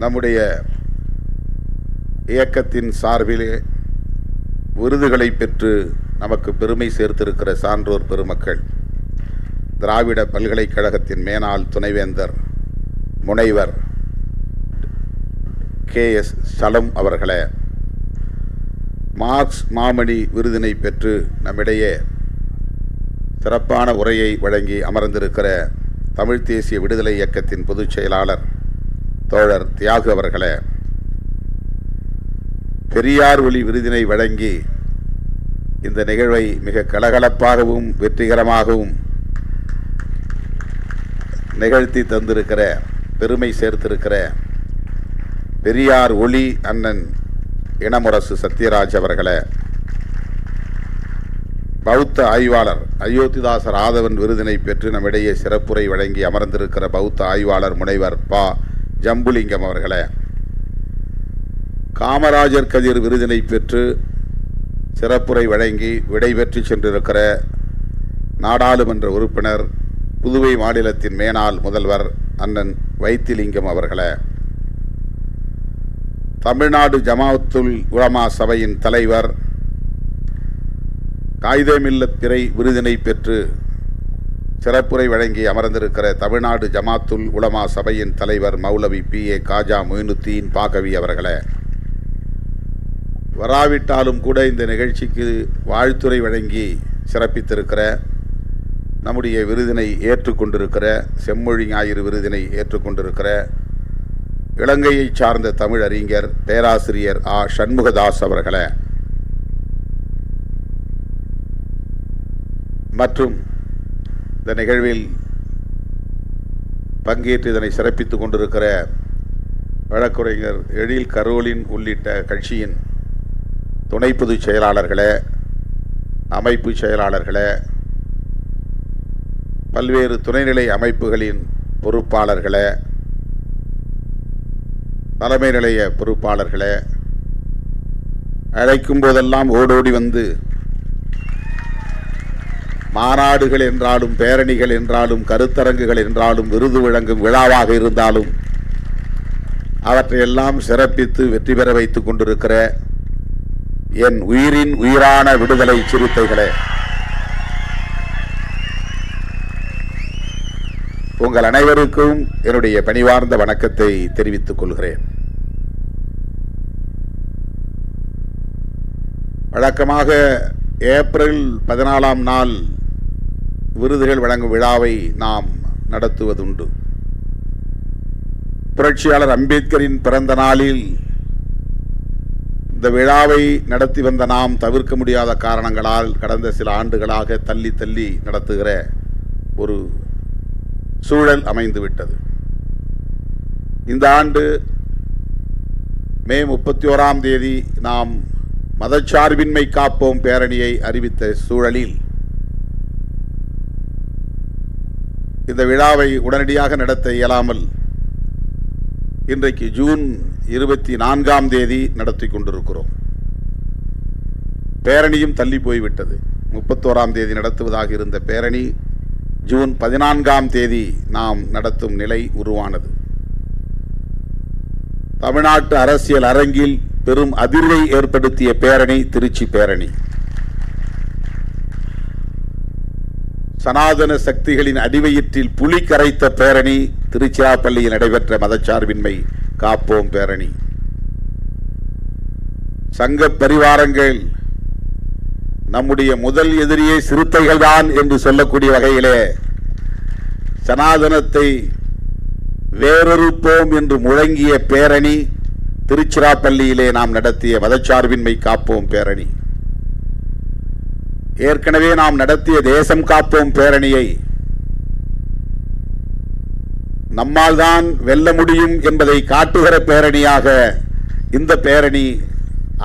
நம்முடைய இயக்கத்தின் சார்பிலே விருதுகளை பெற்று நமக்கு பெருமை சேர்த்திருக்கிற சான்றோர் பெருமக்கள், திராவிட பல்கலைக்கழகத்தின் மேனாள் துணைவேந்தர் முனைவர் KS சலம் அவர்களே, மார்க்ஸ் மாமணி விருதினை பெற்று நம்மிடையே சிறப்பான உரையை வழங்கி அமர்ந்திருக்கிற தமிழ் தேசிய விடுதலை இயக்கத்தின் பொதுச் செயலாளர் தோழர் தியாகு அவர்களே, பெரியார் ஒளி விருதினை வழங்கி இந்த நிகழ்வை மிக கலகலப்பாகவும் வெற்றிகரமாகவும் நிகழ்த்தி தந்திருக்கிற பெருமை சேர்த்திருக்கிற பெரியார் ஒளி அண்ணன் இனமுரசு சத்யராஜ் அவர்களே, பௌத்த ஆய்வாளர் அயோத்திதாசர் ஆதவன் விருதினை பெற்று நம்மிடையே சிறப்புரை வழங்கி அமர்ந்திருக்கிற பௌத்த ஆய்வாளர் முனைவர் பா ஜம்புலிங்கம் அவர்களே, காமராஜர் கதிர் விருதினை பெற்று சிறப்புரை வழங்கி விடைபெற்று சென்றிருக்கிற நாடாளுமன்ற உறுப்பினர் புதுவை மாநிலத்தின் மேனாள் முதல்வர் அண்ணன் வைத்திலிங்கம் அவர்களே, தமிழ்நாடு ஜமாஅத்துல் உலமா சபையின் தலைவர் காயிதே-மில்லத் பிறை விருதினை பெற்று சிறப்புரை வழங்கி அமர்ந்திருக்கிற தமிழ்நாடு ஜமாஅத்துல் உலமா சபையின் தலைவர் மௌலவி PA காஜா மொயினுத்தீன் பாகவி அவர்களே, வராவிட்டாலும் கூட இந்த நிகழ்ச்சிக்கு வாழ்த்துரை வழங்கி சிறப்பித்திருக்கிற நம்முடைய விருதினை ஏற்றுக்கொண்டிருக்கிற செம்மொழி ஞாயிறு விருதினை ஏற்றுக்கொண்டிருக்கிற இலங்கையை சார்ந்த தமிழ் அறிஞர் பேராசிரியர் ஆ சண்முகதாஸ் அவர்களே, மற்றும் இந்த நிகழ்வில் பங்கேற்று இதனை சிறப்பித்துக் கொண்டிருக்கிற வழக்குரைஞர் எழில் கரோலின் உள்ளிட்ட கட்சியின் துணை பொதுச் செயலாளர்களே, அமைப்பு செயலாளர்களே, பல்வேறு துணைநிலை அமைப்புகளின் பொறுப்பாளர்களே, தலைமை நிலைய பொறுப்பாளர்களே, அழைக்கும் போதெல்லாம் ஓடோடி வந்து மாநாடுகள் என்றாலும் பேரணிகள் என்றாலும் கருத்தரங்குகள் என்றாலும் விருது வழங்கும் விழாவாக இருந்தாலும் அவற்றையெல்லாம் சிறப்பித்து வெற்றி பெற வைத்துக் கொண்டிருக்கிற என் உயிரின் உயிரான விடுதலை சிறுத்தைகளே, உங்கள் அனைவருக்கும் என்னுடைய பணிவார்ந்த வணக்கத்தை தெரிவித்துக் கொள்கிறேன். வழக்கமாக ஏப்ரல் 14ஆம் நாள் விருதுகள் வழங்கும் விழாவை நாம் நடத்துவதுண்டு. புரட்சியாளர் அம்பேத்கரின் பிறந்த நாளில் இந்த விழாவை நடத்தி வந்த நாம் தவிர்க்க முடியாத காரணங்களால் கடந்த சில ஆண்டுகளாக தள்ளி தள்ளி நடத்துகிற ஒரு சூழல் அமைந்துவிட்டது. இந்த ஆண்டு மே 31ஆம் தேதி நாம் மதச்சார்பின்மை காப்போம் பேரணியை அறிவித்த சூழலில் இந்த விழாவை உடனடியாக நடத்த இயலாமல் இன்றைக்கு ஜூன் 24ஆம் தேதி நடத்தி கொண்டிருக்கிறோம். பேரணியும் தள்ளி போய்விட்டது. 31ஆம் தேதி நடத்துவதாக இருந்த பேரணி ஜூன் 14ஆம் தேதி நாம் நடத்தும் நிலை உருவானது. தமிழ்நாட்டு அரசியல் அரங்கில் பெரும் அதிர்வை ஏற்படுத்திய பேரணி திருச்சி பேரணி. சனாதன சக்திகளின் அடிவயிற்றில் புலி கரைத்த பேரணி திருச்சிராப்பள்ளியில் நடைபெற்ற மதச்சார்பின்மை காப்போம் பேரணி. சங்க பரிவாரங்கள் நம்முடைய முதல் எதிரியே சிறுத்தைகள் தான் என்று சொல்லக்கூடிய வகையிலே சனாதனத்தை வேறொருப்போம் என்று முழங்கிய பேரணி திருச்சிராப்பள்ளியிலே நாம் நடத்திய மதச்சார்பின்மை காப்போம் பேரணி. ஏற்கனவே நாம் நடத்திய தேசம் காப்போம் பேரணியை நம்மால் தான் வெல்ல முடியும் என்பதை காட்டுகிற பேரணியாக இந்த பேரணி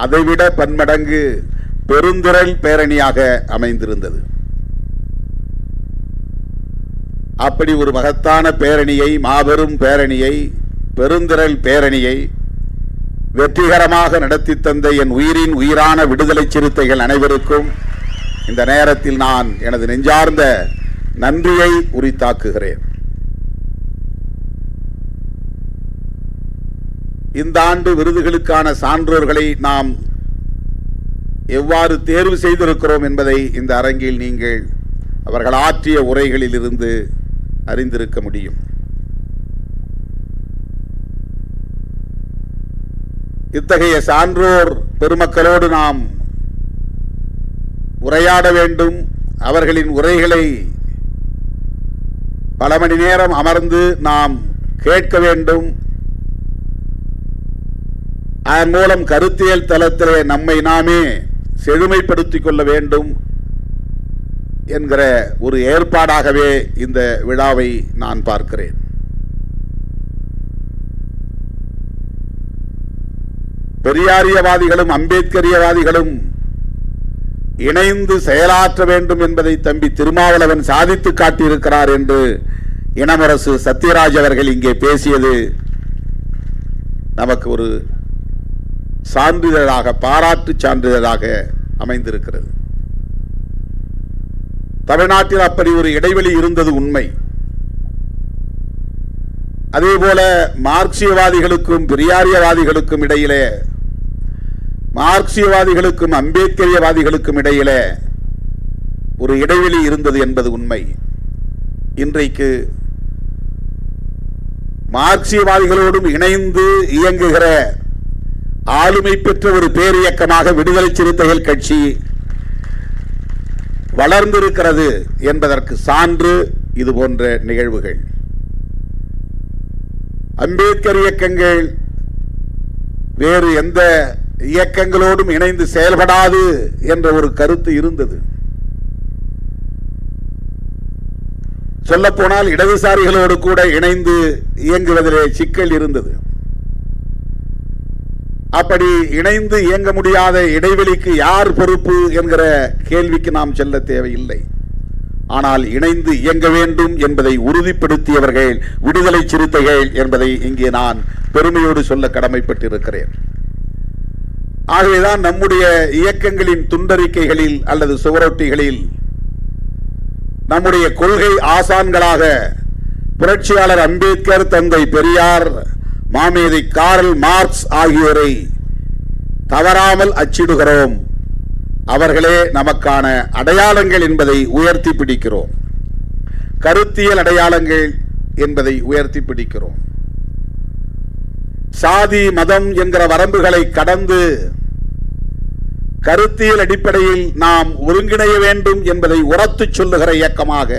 அதைவிட பன்மடங்கு பெருந்திரள் பேரணியாக அமைந்திருந்தது. அப்படி ஒரு மகத்தான பேரணியை, மாபெரும் பேரணியை, பெருந்திரள் பேரணியை வெற்றிகரமாக நடத்தி தந்த என் உயிரின் உயிரான விடுதலை சிறுத்தைகள் அனைவருக்கும் இந்த நேரத்தில் நான் எனது நெஞ்சார்ந்த நன்றியை உரித்தாக்குகிறேன். இந்த ஆண்டு விருதுகளுக்கான சான்றோர்களை நாம் எவ்வாறு தேர்வு செய்திருக்கிறோம் என்பதை இந்த அரங்கில் நீங்கள் அவர்கள் ஆற்றிய உரைகளில் இருந்து அறிந்திருக்க முடியும். இத்தகைய சான்றோர் பெருமக்களோடு நாம் உரையாட வேண்டும். அவர்களின் உரைகளை பல மணி நேரம் அமர்ந்து நாம் கேட்க வேண்டும். அதன் மூலம் கருத்தியல் தளத்திலே நம்மை நாமே செழுமைப்படுத்திக் கொள்ள வேண்டும் என்கிற ஒரு ஏற்பாடாகவே இந்த விழாவை நான் பார்க்கிறேன். பெரியாரியவாதிகளும் அம்பேத்கரியவாதிகளும் இணைந்து செயலாற்ற வேண்டும் என்பதை தம்பி திருமாவளவன் சாதித்து காட்டியிருக்கிறார் என்று இனமரசு சத்யராஜ் அவர்கள் இங்கே பேசியது நமக்கு ஒரு சான்றிதழாக, பாராட்டு சான்றிதழாக அமைந்திருக்கிறது. தமிழ்நாட்டில் அப்படி ஒரு இடைவெளி இருந்தது உண்மை. அதேபோல மார்க்சியவாதிகளுக்கும் பெரியாரியவாதிகளுக்கும் இடையிலே, மார்க்சியவாதிகளுக்கும் அம்பேத்கரியவாதிகளுக்கும் இடையிலே ஒரு இடைவெளி இருந்தது என்பது உண்மை. இன்றைக்கு மார்க்சியவாதிகளோடும் இணைந்து இயங்குகிற ஆளுமை பெற்ற ஒரு பேரியக்கமாக விடுதலை சிறுத்தைகள் கட்சி வளர்ந்திருக்கிறது என்பதற்கு சான்று இது போன்ற நிகழ்வுகள். அம்பேத்கர் இயக்கங்கள் வேறு எந்த இயக்கங்களோடும் இணைந்து செயல்படாது என்ற ஒரு கருத்து இருந்தது. சொல்லப்போனால் இடதுசாரிகளோடு கூட இணைந்து இயங்குவதிலே சிக்கல் இருந்தது. அப்படி இணைந்து இயங்க முடியாத இடைவெளிக்கு யார் பொறுப்பு என்கிற கேள்விக்கு நாம் செல்ல தேவையில்லை. ஆனால் இணைந்து இயங்க வேண்டும் என்பதை உறுதிப்படுத்தியவர்கள் விடுதலை சிறுத்தைகள் என்பதை இங்கே நான் பெருமையோடு சொல்ல கடமைப்பட்டிருக்கிறேன். ஆகவேதான் நம்முடைய இயக்கங்களின் துண்டறிக்கைகளில் அல்லது சுவரொட்டிகளில் நம்முடைய கொள்கை ஆசான்களாக புரட்சியாளர் அம்பேத்கர், தந்தை பெரியார், மாமேதை கார்ல் மார்க்ஸ் ஆகியோரை தவறாமல் அச்சிடுகிறோம். அவர்களே நமக்கான அடையாளங்கள் என்பதை உயர்த்தி பிடிக்கிறோம். கருத்தியல் அடையாளங்கள் என்பதை உயர்த்தி பிடிக்கிறோம். சாதி மதம் என்கிற வரம்புகளை கடந்து கருத்தியல் அடிப்படையில் நாம் ஒருங்கிணைய வேண்டும் என்பதை உரத்து சொல்லுகிற இயக்கமாக,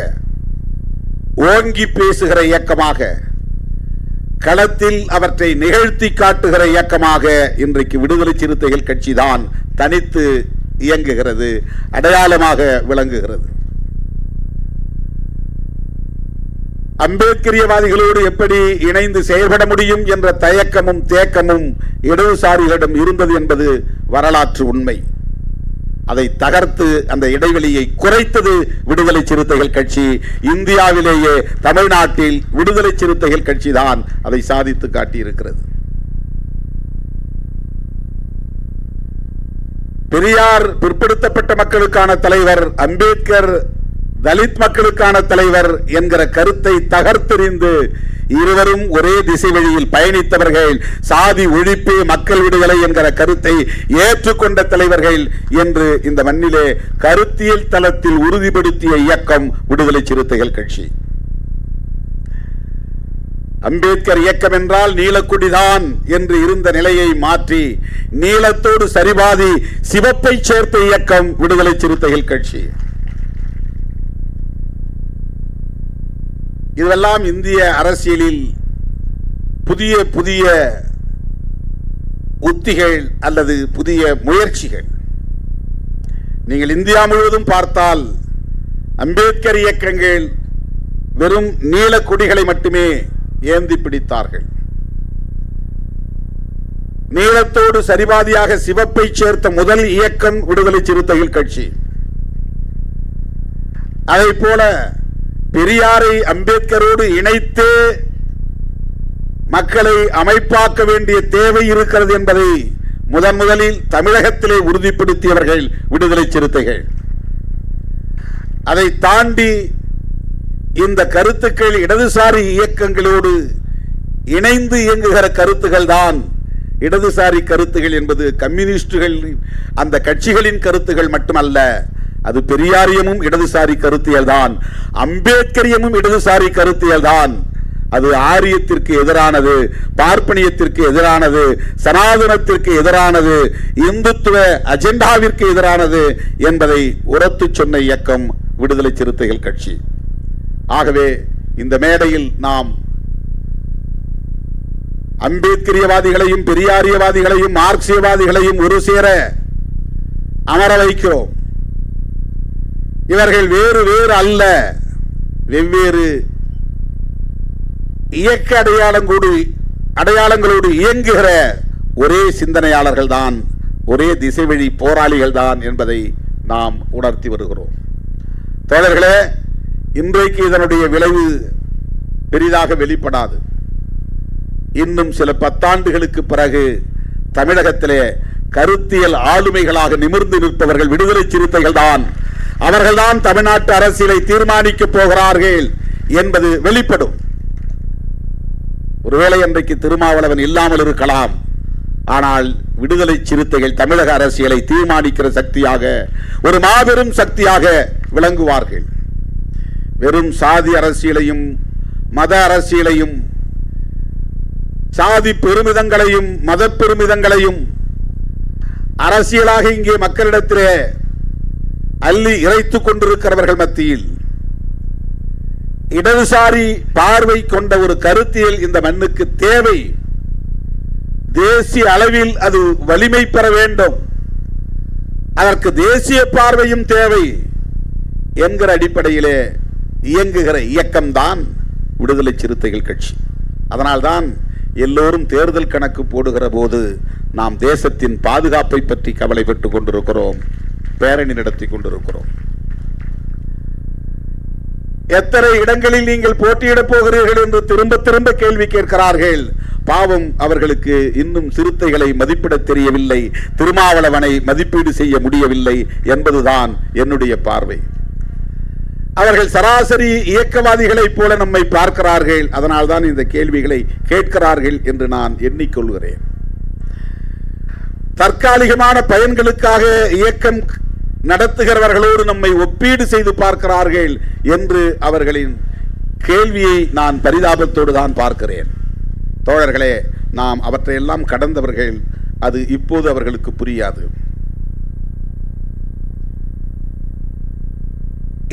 ஓங்கி பேசுகிற இயக்கமாக, களத்தில் அவற்றை நிகழ்த்தி காட்டுகிற இயக்கமாக இன்றைக்கு விடுதலை சிறுத்தைகள் கட்சி தான் தனித்து இயங்குகிறது, அடையாளமாக விளங்குகிறது. அம்பேத்கரியவாதிகளோடு எப்படி இணைந்து செயல்பட முடியும் என்ற தயக்கமும் தேக்கமும் இடதுசாரிகளிடம் இருந்தது என்பது வரலாற்று உண்மை. அதை தகர்த்து அந்த இடைவெளியை குறைத்தது விடுதலை சிறுத்தைகள் கட்சி. இந்தியாவிலேயே தமிழ்நாட்டில் விடுதலை சிறுத்தைகள் கட்சி தான் அதை சாதித்து காட்டியிருக்கிறது. பெரியார் பிற்படுத்தப்பட்ட மக்களுக்கான தலைவர், அம்பேத்கர் தலித் மக்களுக்கான தலைவர் என்கிற கருத்தை தகர்த்தெறிந்து இருவரும் ஒரே திசை வழியில் பயணித்தவர்கள், சாதி ஒழிப்பு மக்கள் விடுதலை என்கிற கருத்தை ஏற்றுக்கொண்ட தலைவர்கள் என்று இந்த மண்ணிலே கருத்தியல் தளத்தில் உறுதிப்படுத்திய இயக்கம் விடுதலை சிறுத்தைகள் கட்சி. அம்பேத்கர் இயக்கம் என்றால் நீலக்குடிதான் என்று இருந்த நிலையை மாற்றி நீலத்தோடு சரிபாதி சிவப்பை சேர்த்த இயக்கம் விடுதலை சிறுத்தைகள் கட்சி. இதெல்லாம் இந்திய அரசியலில் புதிய புதிய உத்திகள் அல்லது புதிய முயற்சிகள். நீங்கள் இந்தியா முழுவதும் பார்த்தால் அம்பேத்கர் இயக்கங்கள் வெறும் நீல கொடிகளை மட்டுமே ஏந்தி பிடித்தார்கள். நீலத்தோடு சரிபாதியாக சிவப்பை சேர்த்த முதல் இயக்கம் விடுதலை சிறுத்தைகள் கட்சி. அதை போல பெரியாரை அம்பேத்கரோடு இணைத்து மக்களை அமைப்பாக்க வேண்டிய தேவை இருக்கிறது என்பதை முதலில் தமிழகத்திலே உறுதிப்படுத்தியவர்கள் விடுதலை சிறுத்தைகள். அதை தாண்டி இந்த கருத்துக்கள் இடதுசாரி இயக்கங்களோடு இணைந்து இயங்குகிற கருத்துக்கள் தான் இடதுசாரி கருத்துகள் என்பது கம்யூனிஸ்டுகள் அந்த கட்சிகளின் கருத்துகள் மட்டுமல்ல, அது பெரியாரியமும் இடதுசாரி கருத்தியல் தான், அம்பேத்கரியமும் இடதுசாரி கருத்தியல் தான். அது ஆரியத்திற்கு எதிரானது, பார்ப்பனியத்திற்கு எதிரானது, சனாதனத்திற்கு எதிரானது, இந்துத்துவ அஜெண்டாவிற்கு எதிரானது என்பதை உரத்து சொன்ன இயக்கம் விடுதலை சிறுத்தைகள் கட்சி. ஆகவே இந்த மேடையில் நாம் அம்பேத்கரியவாதிகளையும் பெரியாரியவாதிகளையும் மார்க்சியவாதிகளையும் ஒரு சேர அமர வைக்கிறோம். இவர்கள் வேறு வேறு அல்ல, வெவ்வேறு இயக்க அடையாளங்களோடு இயங்குகிற ஒரே சிந்தனையாளர்கள் தான், ஒரே திசைவழி போராளிகள் தான் என்பதை நாம் உணர்த்தி வருகிறோம். தோழர்களே, இன்றைக்கு இதனுடைய விளைவு பெரிதாக வெளிப்படாது. இன்னும் சில பத்தாண்டுகளுக்கு பிறகு தமிழகத்திலே கருத்தியல் ஆளுமைகளாக நிமிர்ந்து நிற்பவர்கள் விடுதலை சிறுத்தைகள் தான். அவர்கள்தான் தமிழ்நாட்டு அரசியலை தீர்மானிக்க போகிறார்கள் என்பது வெளிப்படும். ஒருவேளை இன்றைக்கு திருமாவளவன் இல்லாமல் இருக்கலாம், ஆனால் விடுதலை சிறுத்தைகள் தமிழக அரசியலை தீர்மானிக்கிற சக்தியாக, ஒரு மாபெரும் சக்தியாக விளங்குவார்கள். வெறும் சாதி அரசியலையும் மத அரசியலையும் சாதி பெருமிதங்களையும் மத பெருமிதங்களையும் அரசியலாக இங்கே மக்களிடத்திலே அள்ளி இறைத்துக் கொண்டிருக்கிறவர்கள் மத்தியில் இடதுசாரி பார்வை கொண்ட ஒரு கருத்தியல் இந்த மண்ணுக்கு தேவை. தேசிய அளவில் அது வலிமை பெற வேண்டும், அதற்கு தேசிய பார்வையும் தேவை என்கிற அடிப்படையிலே இயங்குகிற இயக்கம்தான் விடுதலை சிறுத்தைகள் கட்சி. அதனால்தான் எல்லோரும் தேர்தல் கணக்கு போடுகிற போது நாம் தேசத்தின் பாதுகாப்பை பற்றி கவலைப்பட்டுக் கொண்டிருக்கிறோம், பேரணி நடத்தி கொண்டிருக்கிறோம். எத்தனை இடங்களில் நீங்கள் போட்டியிடப் போகிறீர்கள் என்று திரும்ப திரும்ப கேள்வி கேட்கிறார்கள். பாவம், அவர்களுக்கு இன்னும் சிறுத்தைகளை மதிப்பிட தெரியவில்லை, திருமாவளவனை மதிப்பீடு செய்ய முடியவில்லை என்பதுதான் என்னுடைய பார்வை. அவர்கள் சராசரி இயக்கவாதிகளைப் போல நம்மை பார்க்கிறார்கள், அதனால்தான் இந்த கேள்விகளை கேட்கிறார்கள் என்று நான் எண்ணிக்கொள்கிறேன். தற்காலிகமான பயன்களுக்காக இயக்கம் நடத்துகிறவர்களோடு நம்மை ஒப்பீடு செய்து பார்க்கிறார்கள் என்று அவர்களின் கேள்வியை நான் பரிதாபத்தோடு தான் பார்க்கிறேன். தோழர்களே, நாம் அவற்றையெல்லாம் கடந்தவர்கள், அது இப்போது அவர்களுக்கு புரியாது.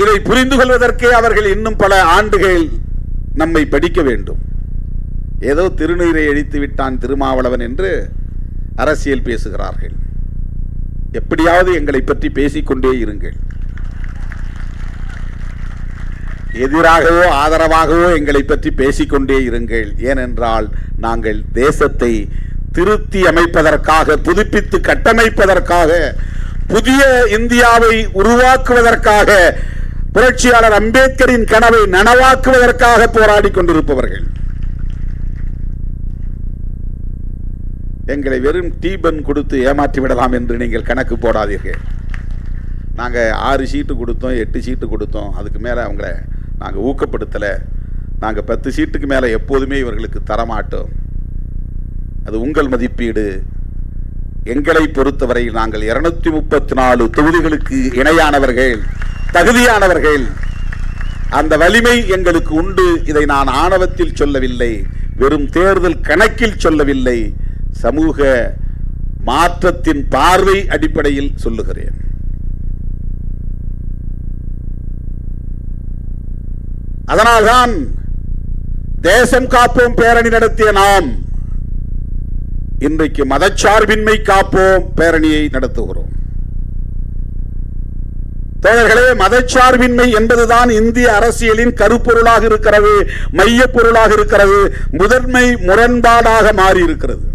இதை புரிந்து கொள்வதற்கே அவர்கள் இன்னும் பல ஆண்டுகள் நம்மை படிக்க வேண்டும். ஏதோ திருநீரை அழித்து விட்டான் திருமாவளவன் என்று அரசியல் பேசுகிறார்கள். எப்படியாவது எங்களை பற்றி பேசிக்கொண்டே இருங்கள். எதிராகவோ ஆதரவாகவோ எங்களை பற்றி பேசிக்கொண்டே இருங்கள். ஏனென்றால் நாங்கள் தேசத்தை திருத்தி அமைப்பதற்காக, புதுப்பித்து கட்டமைப்பதற்காக, புதிய இந்தியாவை உருவாக்குவதற்காக, புரட்சியாளர் அம்பேத்கரின் கனவை நனவாக்குவதற்காக போராடி கொண்டிருப்பவர்கள். எங்களை வெறும் டீபன் கொடுத்து ஏமாற்றி விடலாம் என்று நீங்கள் கணக்கு போடாதீர்கள். நாங்கள் 6 சீட்டு கொடுத்தோம், 8 சீட்டு கொடுத்தோம், அதுக்கு மேலே அவங்கள நாங்கள் ஊக்கப்படுத்தலை. நாங்கள் 10 சீட்டுக்கு மேலே எப்போதுமே இவர்களுக்கு தரமாட்டோம். அது உங்கள் மதிப்பீடு. எங்களை பொறுத்தவரை நாங்கள் 234 தொகுதிகளுக்கு இணையானவர்கள், தகுதியானவர்கள். அந்த வலிமை எங்களுக்கு உண்டு. இதை நான் ஆணவத்தில் சொல்லவில்லை, வெறும் தேர்தல் கணக்கில் சொல்லவில்லை, சமூக மாற்றத்தின் பார்வை அடிப்படையில் சொல்லுகிறேன். அதனால்தான் தேசம் காப்போம் பேரணி நடத்திய நாம் இன்றைக்கு மதச்சார்பின்மை காப்போம் பேரணியை நடத்துகிறோம். தோழர்களே, மதச்சார்பின்மை என்பதுதான் இந்திய அரசியலின் கருப்பொருளாக இருக்கிறது, மைய பொருளாக இருக்கிறது, முதன்மை முரண்பாடாக மாறி இருக்கிறது.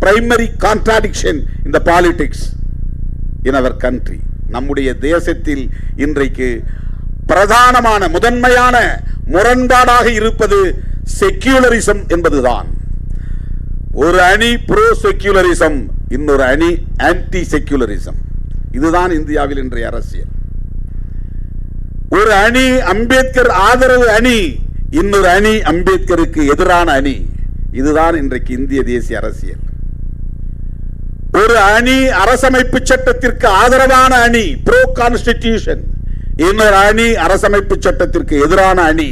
Primary contradiction in the politics in our country. நம்முடைய தேசத்தில் இன்றைக்கு பிரதானமான முதன்மையான முரண்பாடாக இருப்பது செக்யூலரிசம் என்பதுதான். ஒரு அணி ப்ரோ செக்யூலரிசம், இன்னொரு அணி ஆன்டி செக்யூலரிசம். இதுதான் இந்தியாவில் இன்றைய அரசியல். ஒரு அணி அம்பேத்கர் ஆதரவு அணி, இன்னொரு அணி அம்பேத்கருக்கு எதிரான அணி. இதுதான் இன்றைக்கு இந்திய தேசிய அரசியல். ஒரு அணி அரசமைப்பு சட்டத்திற்கு ஆதரவான அணி, ப்ரோ கான்ஸ்டிடியூஷன், இன்னொரு அணி அரசமைப்பு சட்டத்திற்கு எதிரான அணி.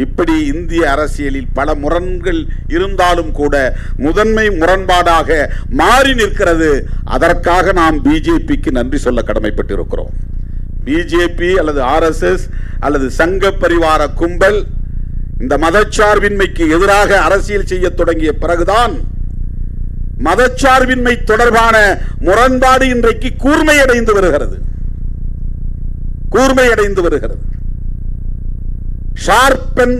இப்படி இந்திய அரசியலில் பல முரண்கள் இருந்தாலும் கூட முதன்மை முரண்பாடாக மாறி நிற்கிறது. அதற்காக நாம் பிஜேபிக்கு நன்றி சொல்ல கடமைப்பட்டிருக்கிறோம். பிஜேபி அல்லது ஆர்எஸ்எஸ் அல்லது சங்க பரிவார கும்பல் இந்த மதச்சார்பின்மைக்கு எதிராக அரசியல் செய்ய தொடங்கிய பிறகுதான் மதச்சார்பின்மை தொடர்பான முரண்பாடு இன்றைக்கு கூர்மையடைந்து வருகிறது, ஷார்பன்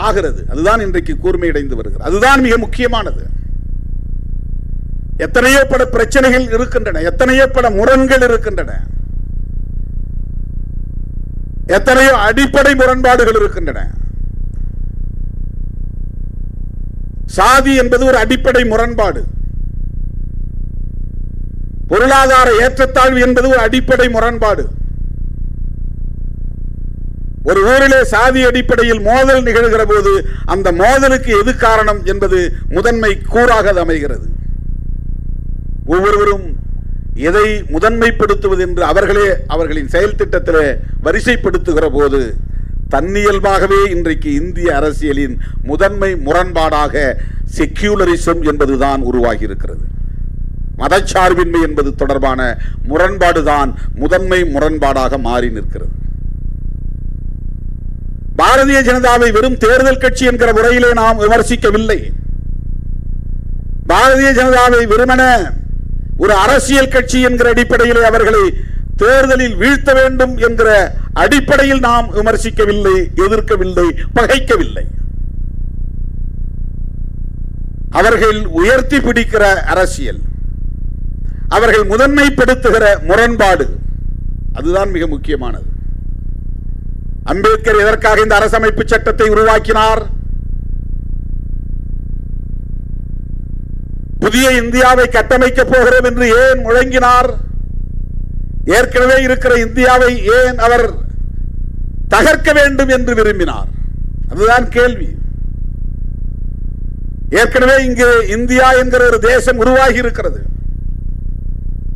ஆகிறது. அதுதான் இன்றைக்கு கூர்மையடைந்து வருகிறது. அதுதான் மிக முக்கியமானது. எத்தனையோ பல பிரச்சனைகள் இருக்கின்றன, எத்தனையோ பல முரண்கள் இருக்கின்றன, எத்தனையோ அடிப்படை முரண்பாடுகள் இருக்கின்றன. சாதி என்பது ஒரு அடிப்படை முரண்பாடு. பொருளாதார ஏற்றத்தாழ்வு என்பது ஒரு அடிப்படை முரண்பாடு. ஒரு ஊரிலே சாதி அடிப்படையில் மோதல் நிகழ்கிற போது அந்த மோதலுக்கு எது காரணம் என்பது முதன்மை கூறாக அமைகிறது. ஒவ்வொருவரும் எதை முதன்மைப்படுத்துவது என்று அவர்களே அவர்களின் செயல் திட்டத்திலே வரிசைப்படுத்துகிற போது தன்னியல்பாகவே இன்றைக்கு இந்திய அரசியலின் முதன்மை முரண்பாடாக செக்யூலரிசம் என்பதுதான் உருவாகி இருக்கிறது. மதச்சார்பின்மை என்பது தொடர்பான முரண்பாடுதான் முதன்மை முரண்பாடாக மாறி நிற்கிறது. பாரதிய ஜனதாவை வெறும் தேர்தல் கட்சி என்கிற முறையிலே நாம் விமர்சிக்கவில்லை. பாரதிய ஜனதாவை வெறுமன ஒரு அரசியல் கட்சி என்கிற அடிப்படையிலே அவர்களை தேர்தலில் வீழ்த்த வேண்டும் என்கிற அடிப்படையில் நாம் விமர்சிக்கவில்லை, எதிர்க்கவில்லை, பகைக்கவில்லை. அவர்கள் உயர்த்தி பிடிக்கிற அரசியல், அவர்கள் முதன்மைப்படுத்துகிற முரண்பாடு, அதுதான் மிக முக்கியமானது. அம்பேத்கர் எதற்காக இந்த அரசமைப்பு சட்டத்தை உருவாக்கினார்? புதிய இந்தியாவை கட்டமைக்கப் போகிறோம் என்று ஏன் முழங்கினார்? ஏற்கனவே இருக்கிற இந்தியாவை ஏன் அவர் தகர்க்க வேண்டும் என்று விரும்பினார்? அதுதான் கேள்வி. ஏற்கனவே இங்கே இந்தியா என்கிற ஒரு தேசம் உருவாகி இருக்கிறது.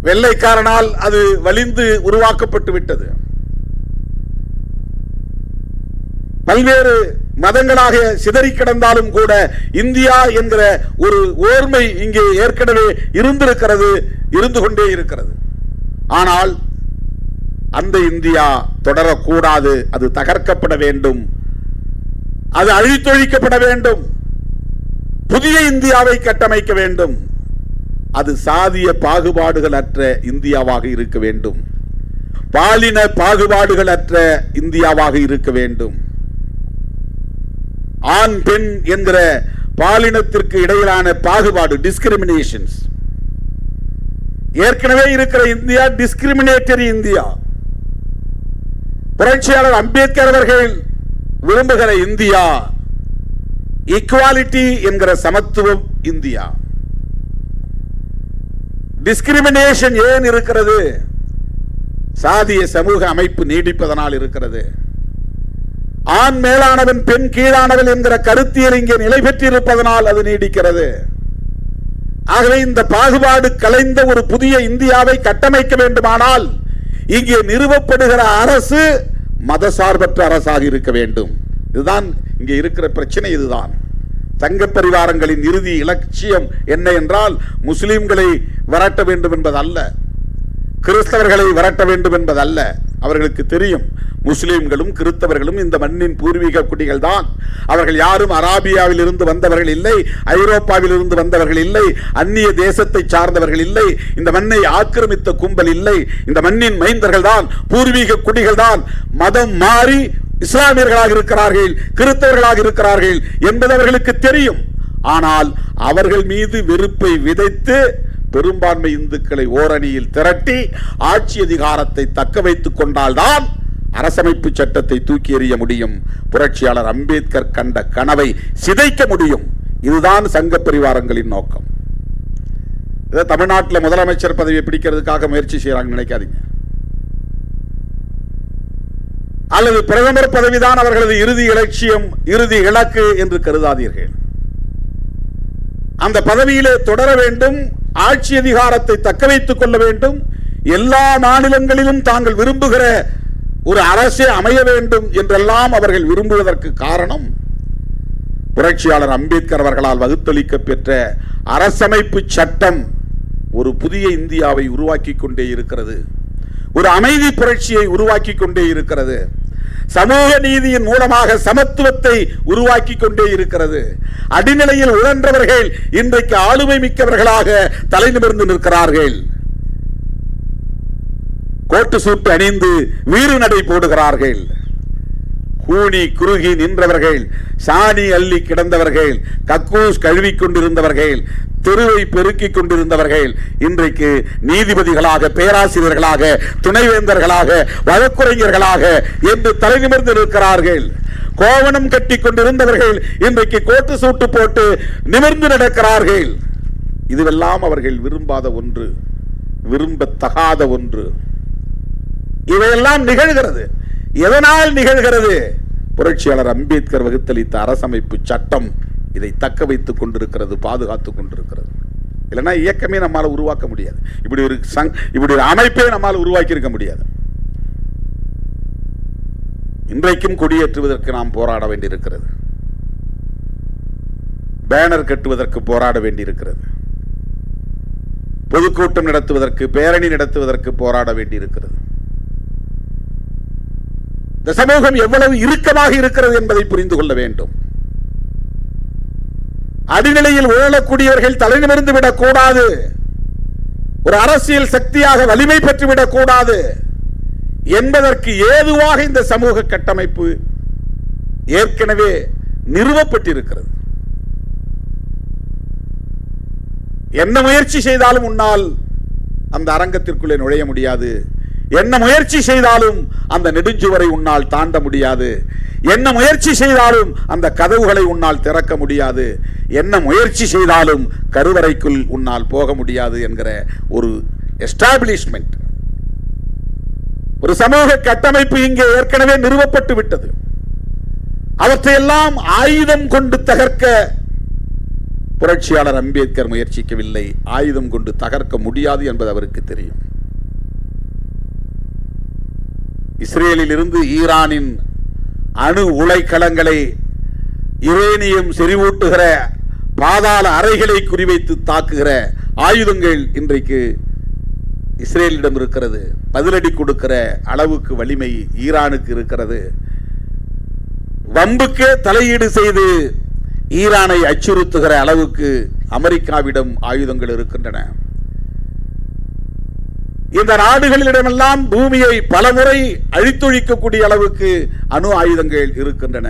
வெள்ளைக்காரனால் அது வலிந்து உருவாக்கப்பட்டு விட்டது. பல்வேறு மதங்களாக சிதறி கிடந்தாலும் கூட இந்தியா என்கிற ஒரு ஓர்மை இங்கே ஏற்கனவே இருந்திருக்கிறது, இருந்து கொண்டே இருக்கிறது. ஆனால் அந்த இந்தியா தொடரக்கூடாது, அது தகர்க்கப்பட வேண்டும், அது அழித்தொழிக்கப்பட வேண்டும். புதிய இந்தியாவை கட்டமைக்க வேண்டும். அது சாதிய பாகுபாடுகள் அற்ற இந்தியாவாக இருக்க வேண்டும், பாலின பாகுபாடுகள் அற்ற இந்தியாவாக இருக்க வேண்டும். ஆண் பெண் என்கிற பாலினத்திற்கு இடையிலான பாகுபாடு, டிஸ்கிரிமினேஷன்ஸ், ஏற்கனவே இருக்கிற இந்தியா டிஸ்கிரிமினேட்டரி இந்தியா. புரட்சியாளர் அம்பேத்கர் அவர்கள் விரும்புகிற இந்தியா ஈக்குவாலிட்டி என்கிற சமத்துவம் இந்தியா. டிஸ்கிரிமினேஷன் ஏன் இருக்கிறது? சாதிய சமூக அமைப்பு நீடிப்பதனால் இருக்கிறது. ஆண் மேலானவன் பெண் கீழானவன் என்கிற கருத்தியல் இங்கே நிலை பெற்றிருப்பதனால் அது நீடிக்கிறது. ஆகவே இந்த பாகுபாடு கலைந்த ஒரு புதிய இந்தியாவை கட்டமைக்க வேண்டுமானால் இங்கே நிறுவப்படுகிற அரசு மதசார்பற்ற அரசாக இருக்க வேண்டும். இதுதான் இங்கே இருக்கிற பிரச்சனை. இதுதான் சங்க பரிவாரங்களின் இறுதி இலட்சியம் என்ன என்றால், முஸ்லிம்களை விரட்ட வேண்டும் என்பதல்ல, கிறிஸ்தவர்களை விரட்ட வேண்டும் என்பதல்ல. அவர்களுக்கு தெரியும், முஸ்லிம்களும் கிறிஸ்தவர்களும் இந்த மண்ணின் பூர்வீக குடிகள் தான். அவர்கள் யாரும் அராபியாவில் இருந்து வந்தவர்கள் இல்லை, ஐரோப்பாவில் இருந்து வந்தவர்கள் இல்லை, அந்நிய தேசத்தை சார்ந்தவர்கள் இல்லை, இந்த மண்ணை ஆக்கிரமித்த கும்பல் இல்லை. இந்த மண்ணின் மைந்தர்கள் தான், பூர்வீக குடிகள் தான். மதம் மாறி இஸ்லாமியர்களாக இருக்கிறார்கள், கிறிஸ்தவர்களாக இருக்கிறார்கள் என்பது அவர்களுக்கு தெரியும். ஆனால் அவர்கள் மீது வெறுப்பை விதைத்து பெரும்பான்மை இந்துக்களை ஓரணியில் திரட்டி ஆட்சி அதிகாரத்தை தக்க வைத்துக் கொண்டால்தான் அரசமைப்பு சட்டத்தை தூக்கி எறிய முடியும். புரட்சியாளர் அம்பேத்கர் கண்ட கனவை சிதைக்க முடியும். இதுதான் சங்க பரிவாரங்களின் நோக்கம். இதை தமிழ்நாட்டில் முதலமைச்சர் பதவியை பிடிக்கிறதுக்காக முயற்சி செய்யறாங்க நினைக்காதீங்க. அல்லது பிரதமர் பதவிதான் அவர்களது இறுதி இலட்சியம், இறுதி இலக்கு என்று கருதாதீர்கள். அந்த பதவியிலே தொடர வேண்டும், ஆட்சி அதிகாரத்தை தக்க வைத்துக் கொள்ள வேண்டும், எல்லா மாநிலங்களிலும் தாங்கள் விரும்புகிற ஒரு அரசே அமைய வேண்டும் என்றெல்லாம் அவர்கள் விரும்புவதற்கு காரணம் புரட்சியாளர் அம்பேத்கர் அவர்களால் வகுத்தளிக்க பெற்ற அரசமைப்பு சட்டம் ஒரு புதிய இந்தியாவை உருவாக்கி கொண்டே இருக்கிறது. ஒரு அமைதி புரட்சியை உருவாக்கி கொண்டே இருக்கிறது. சமூக நீதியின் மூலமாக சமத்துவத்தை உருவாக்கி கொண்டே இருக்கிறது. அடிநிலையில் உழன்றவர்கள் இன்றைக்கு ஆளுமை மிக்கவர்களாக தலைநிமிர்ந்து நிற்கிறார்கள். கோட்டு சூட்டு அணிந்து வீறு நடை போடுகிறார்கள். கூனி குறுகி நின்றவர்கள், சாணி அள்ளி கிடந்தவர்கள், கக்கூஸ் கழுவி கொண்டிருந்தவர்கள், தெருவை பெருக்கிக் கொண்டிருந்தவர்கள் இன்றைக்கு நீதிபதிகளாக, பேராசிரியர்களாக, துணைவேந்தர்களாக, வழக்குரைஞர்களாக என்று தலைநிமிர்ந்து இருக்கிறார்கள். கோவணம் கட்டி கொண்டிருந்தவர்கள் இன்றைக்கு கோட்டு சூட்டு போட்டு நிமிர்ந்து நடக்கிறார்கள். இதுவெல்லாம் அவர்கள் விரும்பாத ஒன்று, விரும்பத்தகாத ஒன்று. இவையெல்லாம் நிகழ்கிறது. எதனால் நிகழ்கிறது? புரட்சியாளர் அம்பேத்கர் வகுத்தளித்த அரசமைப்பு சட்டம் இதை தக்க வைத்துக் கொண்டிருக்கிறது, பாதுகாத்துக் கொண்டிருக்கிறது. இல்லைன்னா இயக்கமே நம்மால் உருவாக்க முடியாது. இப்படி ஒரு அமைப்பே நம்மால் உருவாக்கி இருக்க முடியாது. இன்றைக்கும் கொடியேற்றுவதற்கு நாம் போராட வேண்டியிருக்கிறது. பேனர் கட்டுவதற்கு போராட வேண்டியிருக்கிறது. பொதுக்கூட்டம் நடத்துவதற்கு, பேரணி நடத்துவதற்கு போராட வேண்டியிருக்கிறது. இந்த சமூகம் எவ்வளவு இறுக்கமாக இருக்கிறது என்பதை புரிந்து கொள்ள வேண்டும். அடிநிலையில் உழலக்கூடியவர்கள் தலைநிமிர்ந்து விடக்கூடாது. ஒரு அரசியல் சக்தியாக வலிமை பெற்றுவிடக் கூடாது என்பதற்கு ஏதுவாக இந்த சமூக கட்டமைப்பு ஏற்கனவே நிறுவப்பட்டிருக்கிறது. என்ன முயற்சி செய்தாலும் உன்னால் அந்த அரங்கத்திற்குள்ளே நுழைய முடியாது. என்ன முயற்சி செய்தாலும் அந்த நெடுஞ்சுவரை உன்னால் தாண்ட முடியாது. என்ன முயற்சி செய்தாலும் அந்த கதவுகளை உன்னால் திறக்க முடியாது. என்ன முயற்சி செய்தாலும் கருவறைக்குள் உன்னால் போக முடியாது என்கிற ஒரு எஸ்டாபிளிஷ்மெண்ட், ஒரு சமூக கட்டமைப்பு இங்கே ஏற்கனவே நிறுவப்பட்டு விட்டது. அவற்றையெல்லாம் ஆயுதம் கொண்டு தகர்க்க புரட்சியாளர் அம்பேத்கர் முயற்சிக்கவில்லை. ஆயுதம் கொண்டு தகர்க்க முடியாது என்பது அவருக்கு தெரியும். இஸ்ரேலில் இருந்து ஈரானின் அணு உலைக்களங்களை, யுரேனியம் செறிவூட்டுகிற பாதாள அறைகளை குறிவைத்து தாக்குகிற ஆயுதங்கள் இன்றைக்கு இஸ்ரேலிடம் இருக்கிறது. பதிலடி கொடுக்கிற அளவுக்கு வலிமை ஈரானுக்கு இருக்கிறது. வம்புக்கே தலையீடு செய்து ஈரானை அச்சுறுத்துகிற அளவுக்கு அமெரிக்காவிடம் ஆயுதங்கள் இருக்கின்றன. இந்த நாடுகளிடமெல்லாம் பூமியை பலமுறை அழித்தொழிக்கக்கூடிய அளவுக்கு அணு ஆயுதங்கள் இருக்கின்றன.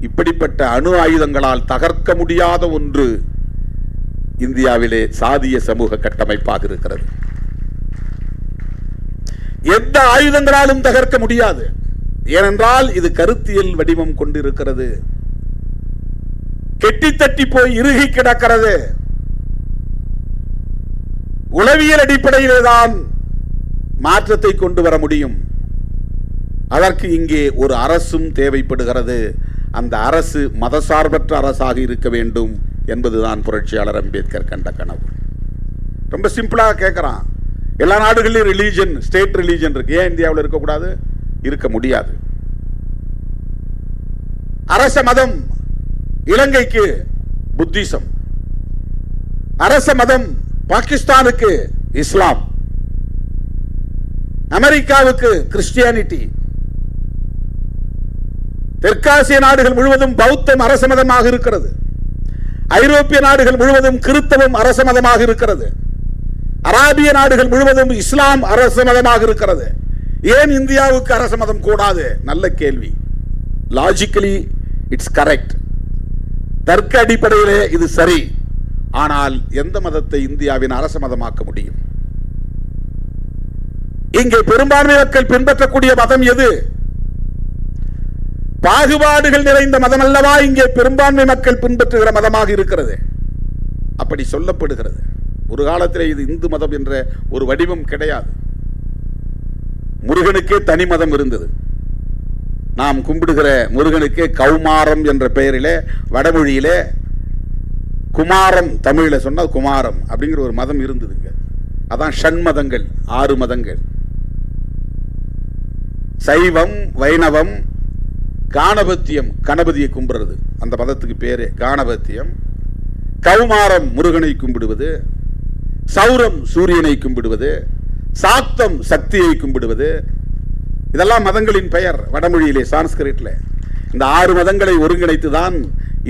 இப்படிப்பட்ட அணு ஆயுதங்களால் தகர்க்க முடியாத ஒன்று இந்தியாவிலே சாதிய சமூக கட்டமைப்பாக இருக்கிறது. எந்த ஆயுதங்களாலும் தகர்க்க முடியாது. ஏனென்றால் இது கருத்தியல் வடிவம் கொண்டிருக்கிறது. கெட்டி தட்டி போய் இறுகி கிடக்கிறது. உளவியல் அடிப்படையிலே தான் மாற்றத்தை கொண்டு வர முடியும். அதற்கு இங்கே ஒரு அரசும் தேவைப்படுகிறது. அந்த அரசு மதசார்பற்ற அரசாக இருக்க வேண்டும் என்பதுதான் புரட்சியாளர் அம்பேத்கர் கண்ட கனவு. ரொம்ப சிம்பிளாக கேட்கிறான். எல்லா நாடுகளிலும் ரிலீஜன், ஸ்டேட் ரிலீஜன் இருக்கு, ஏன் இந்தியாவில் இருக்கக்கூடாது? இருக்க முடியாது. அரச மதம் இலங்கைக்கு புத்திசம், அரச மதம் பாகிஸ்தானுக்கு இஸ்லாம், அமெரிக்காவுக்கு கிறிஸ்டியானிட்டி, தெற்காசிய நாடுகள் முழுவதும் பௌத்தம் அரச மதமாக இருக்கிறது. ஐரோப்பிய நாடுகள் முழுவதும் கிறிஸ்தவம் அரச மதமாக இருக்கிறது. அராபிய நாடுகள் முழுவதும் இஸ்லாம் அரச மதமாக இருக்கிறது. ஏன் இந்தியாவுக்கு அரச மதம் கூடாது? நல்ல கேள்வி. Logically it's correct. தர்க்க அடிப்படையிலே இது சரி. ஆனால் எந்த மதத்தை இந்தியாவின் அரச மதமாக்க முடியும்? இங்கே பெரும்பான்மை மக்கள் பின்பற்றக்கூடிய மதம் எது? பாகுபாடுகள் நிறைந்த மதம் அல்லவா இங்கே பெரும்பான்மை மக்கள் பின்பற்றுகிற மதமாக இருக்கிறது. அப்படி சொல்லப்படுகிறது. ஒரு காலத்தில் இது இந்து மதம் என்ற ஒரு வடிவம் கிடையாது. முருகனுக்கே தனி மதம் இருந்தது. நாம் கும்பிடுகிற முருகனுக்கு கௌமாரம் என்ற பெயரிலே வடமொழியிலே குமாரம், தமிழில் சொன்னால் குமாரம் அப்படிங்கிற ஒரு மதம் இருந்ததுங்க. அதான் ஷண்மதங்கள், 6 மதங்கள். சைவம், வைணவம், காணபத்தியம், கணபதியை கும்பிடுறது, அந்த மதத்துக்கு பேரு காணபத்தியம். கௌமாரம் முருகனை கும்பிடுவது, சௌரம் சூரியனை கும்பிடுவது, சாக்தம் சக்தியை கும்பிடுவது, இதெல்லாம் மதங்களின் பெயர் வடமொழியிலே, சான்ஸ்கிரிட்ல. இந்த 6 மதங்களை ஒருங்கிணைத்து தான்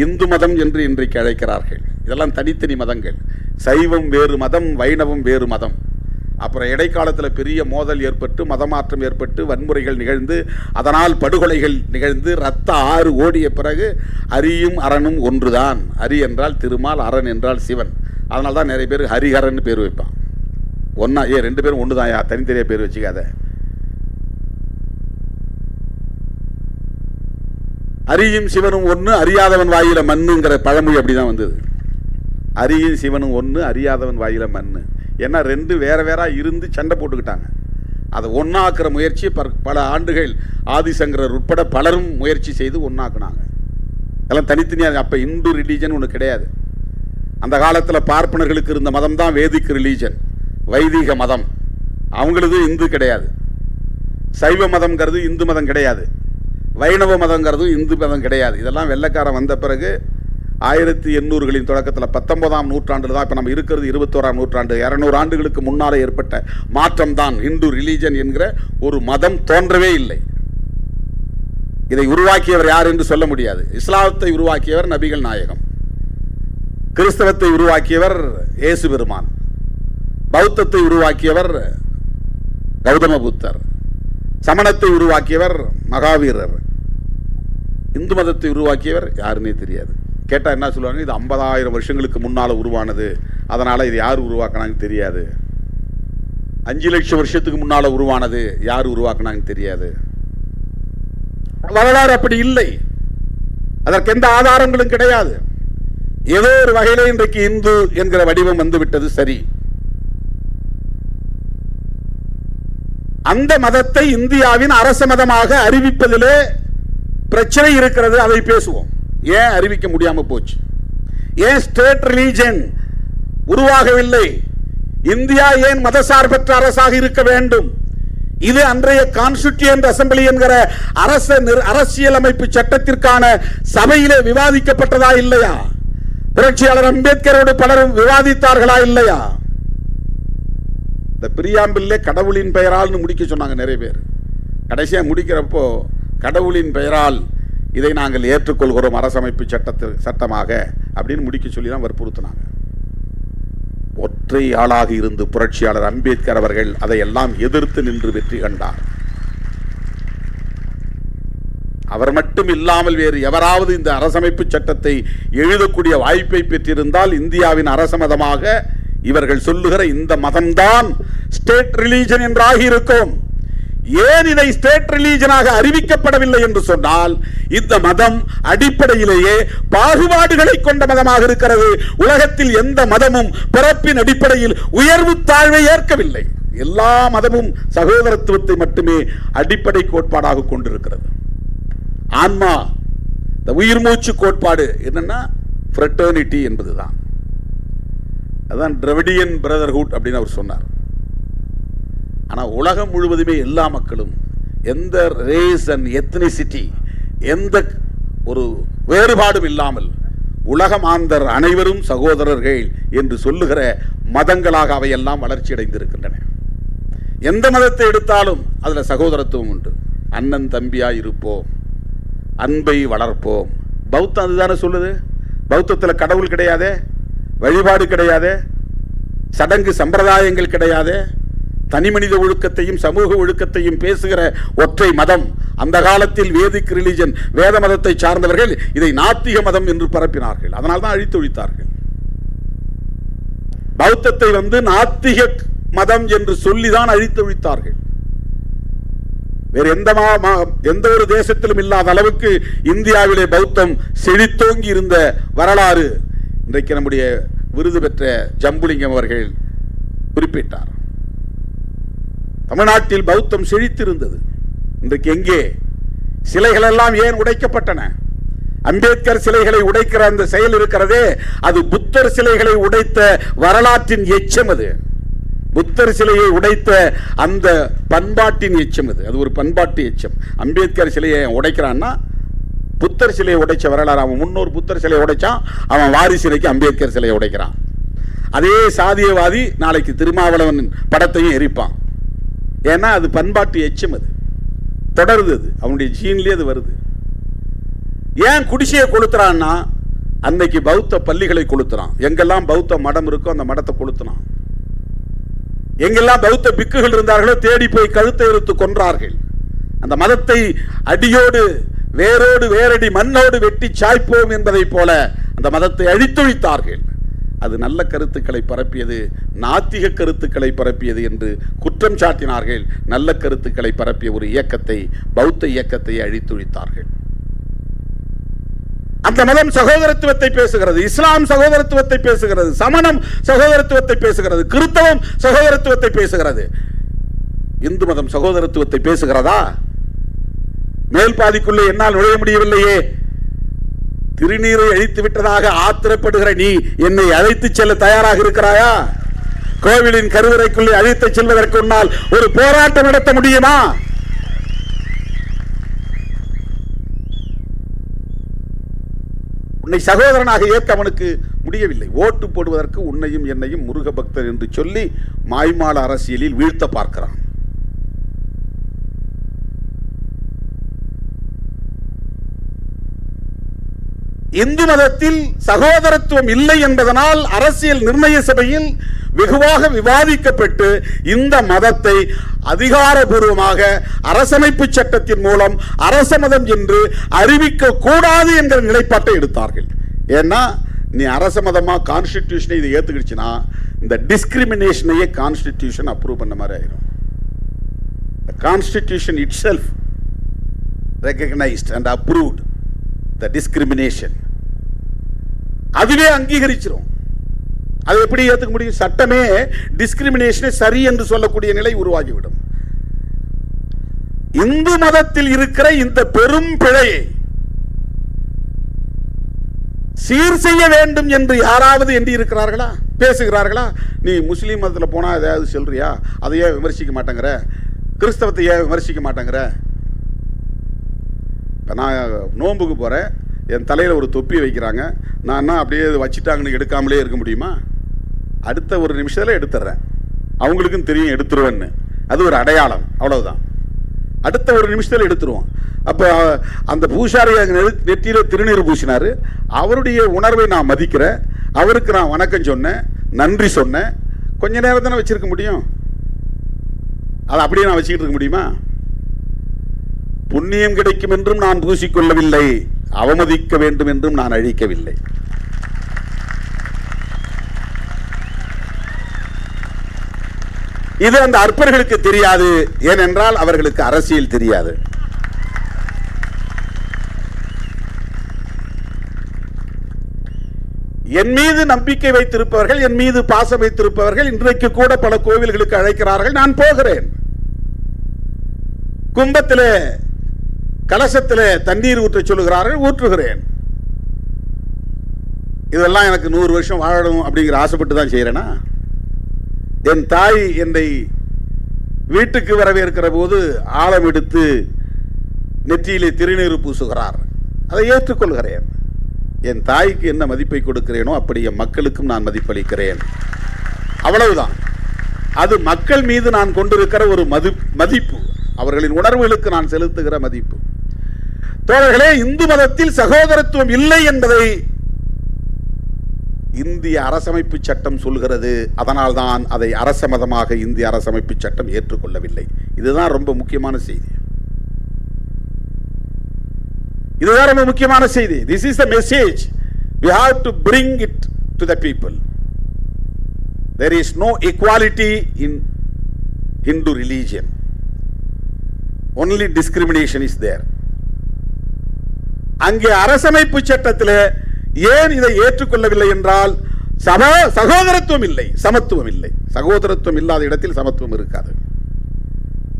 இந்து மதம் என்று இன்றைக்கு அழைக்கிறார்கள். இதெல்லாம் தனித்தனி மதங்கள். சைவம் வேறு மதம், வைணவம் வேறு மதம். அப்புறம் இடைக்காலத்தில் பெரிய மோதல் ஏற்பட்டு, மதமாற்றம் ஏற்பட்டு, வன்முறைகள் நிகழ்ந்து, அதனால் படுகொலைகள் நிகழ்ந்து, இரத்த ஆறு ஓடிய பிறகு அரியும் அரணும் ஒன்றுதான். அரி என்றால் திருமால், அரண் என்றால் சிவன். அதனால தான் நிறைய பேர் ஹரிஹரன் பேர் வைப்பான். ஒன்னா 2 பேரும் ஒன்று தான், தனித்தனியாக பேர் வச்சுக்காத. அரியும் சிவனும் ஒன்று, அறியாதவன் வாயில மண்ணுங்கிற பழமொழி அப்படிதான் வந்தது. அரியும் சிவனும் ஒன்று, அறியாதவன் வாயில மண்ணு. ஏன்னா 2 வேற வேற இருந்து சண்டை போட்டுக்கிட்டாங்க. அதை ஒன்னாக்குற முயற்சி பல ஆண்டுகள் ஆதிசங்கரர் உட்பட பலரும் முயற்சி செய்து ஒன்னாக்குனாங்க. அதெல்லாம் தனித்தனியாக. அப்போ இந்து ரிலீஜன் ஒன்று கிடையாது. அந்த காலத்தில் பார்ப்பனர்களுக்கு இருந்த மதம் தான் வேதிக் ரிலீஜன், வைதிக மதம். அவங்களது இந்து கிடையாது. சைவ மதம்ங்கிறது இந்து மதம் கிடையாது. வைணவ மதங்கிறது இந்து மதம் கிடையாது. இதெல்லாம் வெள்ளைக்காரன் வந்த பிறகு 1800களின் தொடக்கத்தில் 19ஆம் நூற்றாண்டில் தான். இப்போ நம்ம இருக்கிறது 21ஆம் நூற்றாண்டு. 200 ஆண்டுகளுக்கு முன்னால் ஏற்பட்ட மாற்றம் தான் இந்து ரிலீஜன் என்கிற ஒரு மதம் தோன்றவே இல்லை. இதை உருவாக்கியவர் யார் என்று சொல்ல முடியாது. இஸ்லாத்தை உருவாக்கியவர் நபிகள் நாயகம், கிறிஸ்தவத்தை உருவாக்கியவர் இயேசு பெருமான், பௌத்தத்தை உருவாக்கியவர் கௌதம புத்தர், சமணத்தை உருவாக்கியவர் மகாவீரர், இந்து மதத்தை உருவாக்கியவர் யாருன்னே தெரியாது. கேட்டால் என்ன சொல்லுவாங்க, இது 50,000 வருஷங்களுக்கு முன்னால் உருவானது, அதனால் இது யார் உருவாக்கினாங்கன்னு தெரியாது. 5 லட்சம் வருஷத்துக்கு முன்னால் உருவானது, யார் உருவாக்கினாங்கன்னு தெரியாது. வரலாறு அப்படி இல்லை. அதற்கு எந்த ஆதாரங்களும் கிடையாது. ஏதோ ஒரு வகையிலே இன்றைக்கு இந்து என்கிற வடிவம் வந்துவிட்டது. சரி, அந்த மதத்தை இந்தியாவின் அரச மதமாக அறிவிப்பதிலே பிரச்சனை இருக்கிறது. அதை பேசுவோம். ஏன் அறிவிக்க முடியாம போச்சு? ஏன் ஸ்டேட் ரிலீஜன் உருவாகவில்லை? இந்தியா ஏன் மதசார்பற்ற அரசாக இருக்க வேண்டும்? இது அன்றைய கான்ஸ்டிடியூயன்ட் அசெம்பிளி என்கிற அரசியலமைப்பு சட்டத்திற்கான சபையிலே விவாதிக்கப்பட்டதா இல்லையா? புரட்சியாளர் அம்பேத்கரோடு பலரும் விவாதித்தார்களா இல்லையா? இந்த பிரியாம்பிள்லே கடவுளின் பெயரால் முடிக்க சொன்னாங்க நிறைய பேர். கடைசியாக முடிக்கிறப்போ கடவுளின் பெயரால் இதை நாங்கள் ஏற்றுக்கொள்கிறோம் அரசமைப்பு சட்டமாக அப்படின்னு முடிக்க சொல்லி தான் வற்புறுத்தினாங்க. ஒற்றை ஆளாக இருந்து புரட்சியாளர் அம்பேத்கர் அவர்கள் அதையெல்லாம் எதிர்த்து நின்று வெற்றி கண்டார். அவர் மட்டும் இல்லாமல் வேறு எவராவது இந்த அரசமைப்பு சட்டத்தை எழுதக்கூடிய வாய்ப்பை பெற்றிருந்தால் இந்தியாவின் அரச மதமாக இவர்கள் சொல்லுகிற இந்த மதம்தான் ஸ்டேட் ரிலீஜன் என்றாகி இருக்கும். ஏன் இதை ஸ்டேட் ரிலீஜனாக அறிவிக்கப்படவில்லை என்று சொன்னால், இந்த மதம் அடிப்படையிலேயே பாகுபாடுகளை கொண்ட மதமாக இருக்கிறது. உலகத்தில் எந்த மதமும் பிறப்பின் அடிப்படையில் உயர்வு தாழ்வை ஏற்கவில்லை. எல்லா மதமும் சகோதரத்துவத்தை மட்டுமே அடிப்படை கோட்பாடாக கொண்டிருக்கிறது. ஆன்மா, இந்த உயிர் மூச்சு கோட்பாடு என்னன்னா ஃப்ரெட்டர்னிட்டி என்பதுதான். அதான் திராவிடியன் பிரதர்ஹுட் அப்படின்னு அவர் சொன்னார். ஆனால் உலகம் முழுவதுமே எல்லா மக்களும் எந்த ரேஸ் அண்ட் எத்னிசிட்டி, எந்த ஒரு வேறுபாடும் இல்லாமல் உலக மாந்தர் அனைவரும் சகோதரர்கள் என்று சொல்லுகிற மதங்களாக அவையெல்லாம் வளர்ச்சி அடைந்திருக்கின்றன. எந்த மதத்தை எடுத்தாலும் அதில் சகோதரத்துவம் உண்டு. அண்ணன் தம்பியாய் இருப்போம், அன்பை வளர்ப்போம். பௌத்தம் அதுதானே சொல்லுது. பௌத்தத்தில் கடவுள் கிடையாது, வழிபாடு கிடையாது, சடங்கு சம்பிரதாயங்கள் கிடையாது, தனி மனித ஒழுக்கத்தையும் சமூக ஒழுக்கத்தையும் பேசுகிற ஒற்றை மதம். அந்த காலத்தில் வேதிக் ரிலிஜன், வேத மதத்தை சார்ந்தவர்கள் இதை நாத்திக மதம் என்று பரப்பினார்கள். அதனால் தான் அழித்து ஒழித்தார்கள். பௌத்தத்தை நாத்திக மதம் என்று சொல்லிதான் அழித்து ஒழித்தார்கள். வேறு எந்த ஒரு தேசத்திலும் இல்லாத அளவுக்கு இந்தியாவிலே பௌத்தம் செழித்தோங்கி இருந்த வரலாறு இன்றைக்கு நம்முடைய விருது பெற்ற ஜம்புலிங்கம் அவர்கள் குறிப்பிட்டார். தமிழ்நாட்டில் பௌத்தம் செழித்திருந்தது. இன்றைக்கு எங்கே? சிலைகள் எல்லாம் ஏன் உடைக்கப்பட்டன? அம்பேத்கர் சிலைகளை உடைக்கிற அந்த செயல் இருக்கிறதே, அது புத்தர் சிலைகளை உடைத்த வரலாற்றின் எச்சம். அது புத்தர் சிலையை உடைத்த அந்த பண்பாட்டின் எச்சம். அது ஒரு பண்பாட்டு எச்சம். அம்பேத்கர் சிலையை உடைக்கிறான்னா புத்தர் சிலையை உடைச்ச வரலாறு. அவன் முன்னோர் புத்தர் சிலையை உடைச்சான், அவன் வாரிசிலைக்கு அம்பேத்கர் சிலையை உடைக்கிறான். அதே சாதியவாதி நாளைக்கு திருமாவளவன் படத்தையும் எரிப்பான். ஏன்னா அது பண்பாட்டு எச்சம். அது தொடருது, அது அவனுடைய ஜீன்லயே அது வருது. ஏன் குடிசையை கொளுத்துறான்னா, அன்னைக்கு பௌத்த பள்ளிகளை கொளுத்துறான். எங்கெல்லாம் பௌத்த மடம் இருக்கோ அந்த மடத்தை கொளுத்துறான். எங்கெல்லாம் பௌத்த பிக்குகள் இருந்தார்களோ தேடி போய் கழுத்தை இழுத்து கொன்றார்கள். அந்த மதத்தை அடியோடு வேரோடு வேரடி மண்ணோடு வெட்டி சாய்ப்போம் என்பதை போல அந்த மதத்தை அழித்தொழித்தார்கள். அது நல்ல கருத்துக்களை பரப்பியது, நாத்திக கருத்துக்களை பரப்பியது என்று குற்றம் சாட்டினார்கள். நல்ல கருத்துக்களை பரப்பிய ஒரு இயக்கத்தை, பௌத்த இயக்கத்தை அழித்தொழித்தார்கள். அந்த மதம் சகோதரத்துவத்தை பேசுகிறது, இஸ்லாம் சகோதரத்துவத்தை பேசுகிறது, சமணம் சகோதரத்துவத்தை பேசுகிறது, கிறிஸ்தவம் சகோதரத்துவத்தை பேசுகிறது. இந்து மதம் சகோதரத்துவத்தை பேசுகிறதா? மேல் பாதிக்குள்ளே என்னால் நுழைய முடியவில்லையே. திருநீரை அழித்து விட்டதாக ஆத்திரப்படுகிற நீ என்னை அழைத்து செல்ல தயாராக இருக்கிறாயா? கோவிலின் கருவறைக்குள்ளே அழைத்து செல்வதற்கு முன்னால் ஒரு போராட்டம் நடத்த முடியுமா? உன்னை சகோதரனாக ஏற்க அவனுக்கு முடியவில்லை. ஓட்டு போடுவதற்கு உன்னையும் என்னையும் முருக பக்தர் என்று சொல்லி மாய்மால அரசியலில் வீழ்த்த பார்க்கிறான். இந்து மதத்தில் சகோதரத்துவம் இல்லை என்பதனால் அரசியல் நிர்ணய சபையில் வெகுவாக விவாதிக்கப்பட்டு இந்த மதத்தை அதிகாரபூர்வமாக அரசமைப்பு சட்டத்தின் மூலம் அரச மதம் என்று அறிவிக்க கூடாது என்கிற நிலைப்பாட்டை எடுத்தார்கள். ஏன்னா நீ அரச மதமா கான்ஸ்டிடியூஷனை இதை ஏத்துக்கிடுச்சுன்னா இந்த டிஸ்கிரிமினேஷனையே கான்ஸ்டிடியூஷன் அப்ரூவ் பண்ண மாதிரி ஆயிரும். Constitution itself recognized and approved the discrimination. அதுவே அங்கீகரிச்சிரும். அது எப்படி ஏத்துக்க முடியும்? சட்டமே டிஸ்கிரிமினேஷனை சரி என்று சொல்லக்கூடிய நிலை உருவாகிவிடும். இந்து மதத்தில் இருக்கிற இந்த பெரும் பிழையை சீர் செய்ய வேண்டும் என்று யாராவது எண்ணி இருக்கிறார்களா, பேசுகிறார்களா? நீ முஸ்லீம் மதத்தில் போனா ஏதாவது சொல்றியா, அதையே விமர்சிக்க மாட்டேங்கிற, கிறிஸ்தவத்தை ஏன் விமர்சிக்க மாட்டேங்கிற? நான் நோன்புக்கு போறேன், என் தலையில் ஒரு தொப்பி வைக்கிறாங்க, நான் அப்படியே வச்சுட்டாங்கன்னு எடுக்காமலே இருக்க முடியுமா? அடுத்த ஒரு நிமிஷத்தில் எடுத்துடுறேன். அவங்களுக்கும் தெரியும் எடுத்துருவேன்னு. அது ஒரு அடையாளம், அவ்வளவுதான். அடுத்த ஒரு நிமிஷத்தில் எடுத்துருவோம். அப்போ அந்த பூசாரி நெற்றியில் திருநீர் பூசினாரு, அவருடைய உணர்வை நான் மதிக்கிறேன், அவருக்கு நான் வணக்கம் சொன்னேன், நன்றி சொன்னேன். கொஞ்ச நேரம் தானே வச்சிருக்க முடியும், அதை அப்படியே நான் வச்சுக்கிட்டு இருக்க முடியுமா? புண்ணியம் கிடைக்கும் என்றும் நான் பூசிக்கொள்ளவில்லை, அவமதிக்க வேண்டும் என்றும் நான் அழிக்கவில்லை. இது அந்த அற்பர்களுக்கு தெரியாது, ஏனென்றால் அவர்களுக்கு அரசியல் தெரியாது. என் மீது நம்பிக்கை வைத்திருப்பவர்கள், என் மீது பாசம் வைத்திருப்பவர்கள் இன்றைக்கு கூட பல கோவில்களுக்கு அழைக்கிறார்கள், நான் போகிறேன். கும்பத்திலே கலசத்திலே தண்ணீர் ஊற்ற சொல்லுகிறார்கள், ஊற்றுகிறேன். இதெல்லாம் எனக்கு 100 வருஷம் வாழணும் அப்படிங்கிற ஆசைப்பட்டு தான் செய்யறேனா? என் தாய் என்னை வீட்டுக்கு வரவேற்கிற போது ஆழம் எடுத்து நெற்றியிலே திருநீர் பூசுகிறார், அதை ஏற்றுக்கொள்கிறேன். என் தாய்க்கு என்ன மதிப்பை கொடுக்கிறேனோ அப்படி என் மக்களுக்கும் நான் மதிப்பளிக்கிறேன், அவ்வளவுதான். அது மக்கள் மீது நான் கொண்டிருக்கிற ஒரு மதிப்பு, அவர்களின் உணர்வுகளுக்கு நான் செலுத்துகிற மதிப்பு. தோழர்களே, இந்து மதத்தில் சகோதரத்துவம் இல்லை என்பதை இந்திய அரசமைப்பு சட்டம் சொல்கிறது. அதனால் தான் அதை அரச மதமாக இந்திய அரசமைப்பு சட்டம் ஏற்றுக்கொள்ளவில்லை. இதுதான் ரொம்ப முக்கியமான செய்தி. இதுதான் ரொம்ப முக்கியமான செய்தி. This is the message we have to bring it to the people. There is no equality in Hindu religion. Only discrimination is there. அங்கே அரசமைப்பு சட்டத்தில் ஏன் இதை ஏற்றுக்கொள்ளவில்லை என்றால் சகோதரத்துவம் இல்லை, சமத்துவம் இல்லை. சகோதரத்துவம் இல்லாத இடத்தில் சமத்துவம் இருக்காது.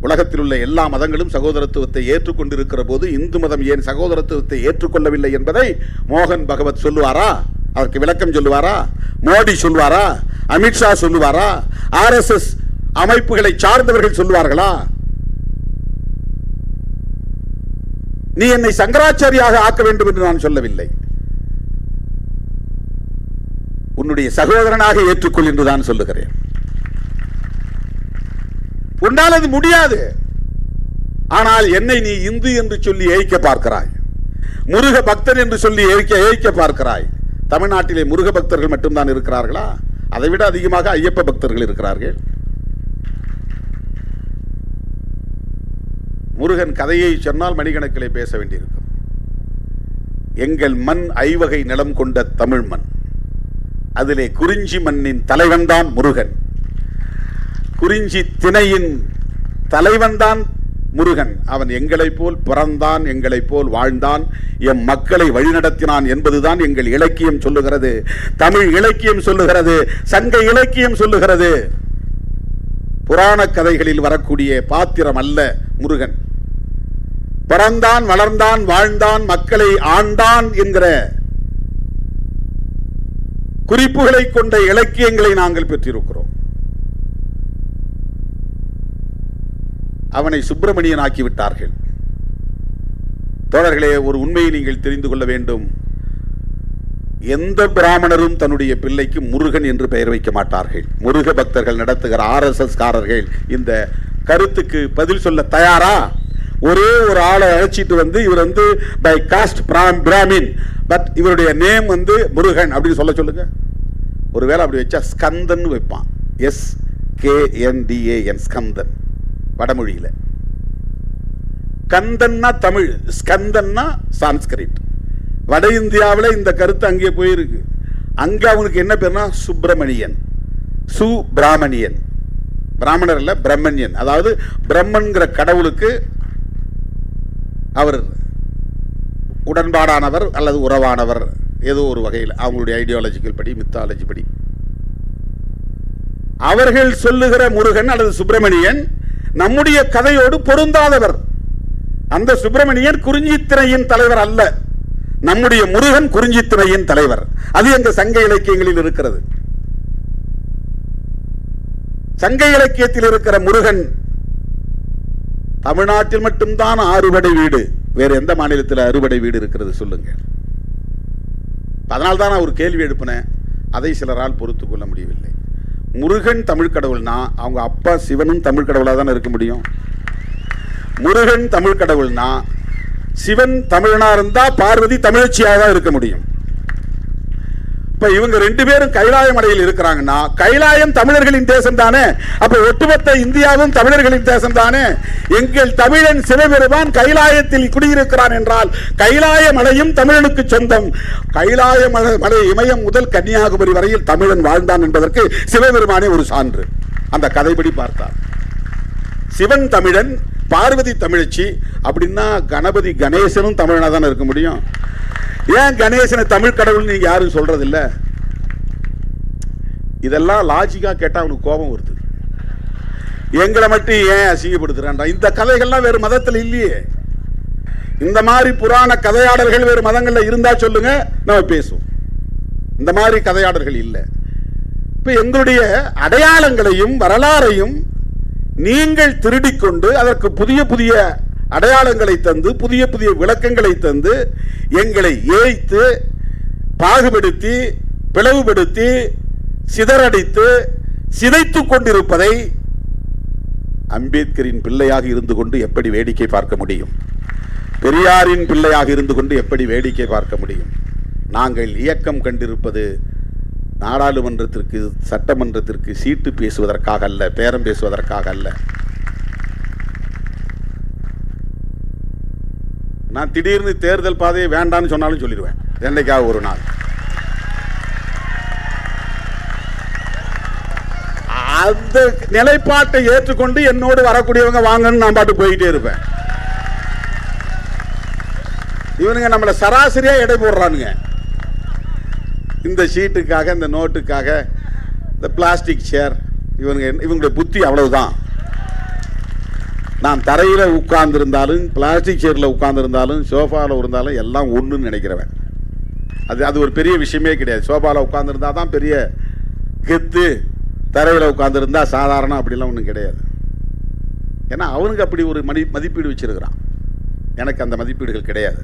உலகத்தில் உள்ள எல்லா மதங்களும் சகோதரத்துவத்தை ஏற்றுக்கொண்டிருக்கிற போது இந்து மதம் ஏன் சகோதரத்துவத்தை ஏற்றுக்கொள்ளவில்லை என்பதை மோகன் பகவத் சொல்லுவாரா? அதற்கு விளக்கம் சொல்லுவாரா? மோடி சொல்லுவாரா? அமித்ஷா சொல்லுவாரா? RSS அமைப்புகளை சார்ந்தவர்கள் சொல்லுவார்களா? நீ என்னை சங்கராச்சாரியாக ஆக்க வேண்டும் என்று நான் சொல்லவில்லை. உன்னுடைய சகோதரனாக ஏற்றுக்கொள் என்று தான் சொல்லுகிறேன். உன்னால் அது முடியாது. ஆனால் என்னை நீ இந்து என்று சொல்லி ஏய்க்க பார்க்கிறாய், முருக பக்தர் என்று சொல்லி ஏய்க்க பார்க்கிறாய். தமிழ்நாட்டிலே முருக பக்தர்கள் மட்டும்தான் இருக்கிறார்களா? அதை விட அதிகமாக ஐயப்ப பக்தர்கள் இருக்கிறார்கள். முருகன் கதையை சொன்னால் மணிக்கணக்கிலே பேச வேண்டியிருக்கும். எங்கள் மண் ஐவகை நிலம் கொண்ட தமிழ் மண். அதிலே குறிஞ்சி மண்ணின் தலைவன் தான் முருகன். குறிஞ்சி திணையின் தலைவன் தான் முருகன். அவன் எங்களைப் போல் பிறந்தான், எங்களைப் போல் வாழ்ந்தான், எம் மக்களை வழிநடத்தினான் என்பதுதான் எங்கள் இலக்கியம் சொல்லுகிறது, தமிழ் இலக்கியம் சொல்லுகிறது, சங்க இலக்கியம் சொல்லுகிறது. புராண கதைகளில் வரக்கூடிய பாத்திரம் அல்ல முருகன். பிறந்தான், வளர்ந்தான், வாழ்ந்தான், மக்களை ஆண்டான் என்கிற குறிப்புகளை கொண்ட இலக்கியங்களை நாங்கள் பெற்றிருக்கிறோம். அவனை சுப்பிரமணியன் ஆக்கிவிட்டார்கள். தோழர்களே, ஒரு உண்மையை நீங்கள் தெரிந்து கொள்ள வேண்டும். எந்த பிராமணரும் தன்னுடைய பிள்ளைக்கு முருகன் என்று பெயர் வைக்க மாட்டார்கள். முருக பக்தர்கள் நடத்துகிற RSS காரர்கள் இந்த கருத்துக்கு பதில் சொல்ல தயாரா? ஒரே ஒரு ஆளை அழைச்சிட்டு வந்து இவர் வந்து பை காஸ்ட் பிராமின், பட் இவருடைய நேம் வந்து முருகன் அப்படின்னு சொல்லுங்க. ஒருவேளை அப்படி வச்சா ஸ்கந்தன் வைப்பான். SKNDAN, ஸ்கந்தன் வடமொழியில. கந்தன்னா தமிழ், ஸ்கந்தன்னா சான்ஸ்கிரிட். வட இந்தியாவில் இந்த கருத்து அங்கே போயிருக்கு. அங்க அவனுக்கு என்ன பேர்னா சுப்பிரமணியன், சுப்பிராமணியன். பிராமணர் இல்ல, பிரம்மண்யன். அதாவது பிரம்மன்கிற கடவுளுக்கு அவர் உடன்பாடானவர் அல்லது உறவானவர், ஏதோ ஒரு வகையில் அவங்களுடைய ஐடியாலஜிக்கல் படி, மித்தாலஜி படி. அவர்கள் சொல்லுகிற முருகன் அல்லது சுப்பிரமணியன் நம்முடைய கதையோடு பொருந்தாதவர். அந்த சுப்பிரமணியன் குறிஞ்சித்திணையின் தலைவர் அல்ல. நம்முடைய முருகன் குறிஞ்சித்திணையின் தலைவர். அது எங்க சங்க இலக்கியங்களில் இருக்கிறது. சங்க இலக்கியத்தில் இருக்கிற முருகன் தமிழ்நாட்டில் மட்டும்தான் அறுபடை வீடு. வேற எந்த மாநிலத்தில் அறுபடை வீடு இருக்கிறது சொல்லுங்க. அதனால்தான் நான் ஒரு கேள்வி எழுப்பினேன். அதை சிலரால் பொறுத்து கொள்ள முடியவில்லை. முருகன் தமிழ் கடவுள்னா அவங்க அப்பா சிவனும் தமிழ் கடவுளாக தானே இருக்க முடியும். முருகன் தமிழ் கடவுள்னா சிவன் தமிழனா இருந்தா பார்வதி தமிழச்சியாக தான் இருக்க முடியும். இப்ப இவங்க ரெண்டு பேரும் கைலாய மலையில் இருக்கிறாங்கன்னா கைலாயம் தமிழர்களின் தேசம் தானே. அப்ப ஒட்டுமொத்த இந்தியாவும் தமிழர்களின் தேசம் தானே. எங்கள் தமிழன் சிவபெருமான் கைலாயத்தில் குடியிருக்கிறான் என்றால் கைலாய மலையும் தமிழனுக்கு சொந்தம். கைலாய மலை இமயம் முதல் கன்னியாகுமரி வரையில் தமிழன் வாழ்ந்தான் என்பதற்கு சிவபெருமானே ஒரு சான்று. அந்த கதைப்படி பார்த்தார். சிவன் தமிழன், பார்வதி தமிழச்சி. அப்படின்னா கணபதி கணேசனும் தமிழனா தானே இருக்க முடியும். ஏன் கணேசனை தமிழ் கடவுள் நீங்க யாரும் சொல்றது இல்ல? இதெல்லாம் லாஜிக்கா கேட்டா அவனுக்கு கோபம் வருது. எங்களை மட்டும் ஏன் அசிங்கப்படுத்துறான்? இந்த கதைகள்லாம் வேறு மதத்தில் இல்லையே. இந்த மாதிரி புராண கதையாடல்கள் வேறு மதங்கள்ல இருந்தா சொல்லுங்க, நம்ம பேசுவோம். இந்த மாதிரி கதையாடல்கள் இல்லை. இப்ப எங்களுடைய அடையாளங்களையும் வரலாறையும் நீங்கள் திருடிக்கொண்டு அதற்கு புதிய புதிய அடையாளங்களை தந்து புதிய புதிய விளக்கங்களை தந்து எங்களை ஏய்த்து பாகுபடுத்தி பிளவுபடுத்தி சிதறடித்து சிதைத்துக் கொண்டிருப்பதை அம்பேத்கரின் பிள்ளையாக இருந்து கொண்டு எப்படி வேடிக்கை பார்க்க முடியும்? பெரியாரின் பிள்ளையாக இருந்து கொண்டு எப்படி வேடிக்கை பார்க்க முடியும்? நாங்கள் இயக்கம் கண்டிருப்பது நாடாளுமன்றத்திற்கு சட்டமன்றத்திற்கு சீட்டு பேசுவதற்காக அல்ல, பேரம் பேசுவதற்காக அல்ல. நான் திடீர்னு தேர்தல் பாதையை வேண்டான்னு சொன்னாலும் சொல்லிடுவேன் என்னைக்காக ஒரு நாள். அந்த நிலைப்பாட்டை ஏற்றுக்கொண்டு என்னோடு வரக்கூடியவங்க வாங்கன்னு நான் பாட்டு போயிட்டே இருப்பேன். இவனுங்க நம்மளை சராசரியா எடை போடுறானுங்க. இந்த ஷீட்டுக்காக, இந்த நோட்டுக்காக, இந்த பிளாஸ்டிக் சேர், இவங்களுடைய புத்தி அவ்வளவுதான். நான் தரையில் உட்கார்ந்துருந்தாலும் பிளாஸ்டிக் சேரில் உட்கார்ந்துருந்தாலும் சோஃபாவில் இருந்தாலும் எல்லாம் ஒன்றுன்னு நினைக்கிறவன். அது ஒரு பெரிய விஷயமே கிடையாது. சோஃபாவில் உட்கார்ந்துருந்தா தான் பெரிய கெத்து, தரையில் உட்கார்ந்துருந்தா சாதாரணம் அப்படிலாம் ஒன்றும் கிடையாது. ஏன்னா அவனுக்கு அப்படி ஒரு மதிப்பீடு வச்சிருக்கிறான். எனக்கு அந்த மதிப்பீடுகள் கிடையாது.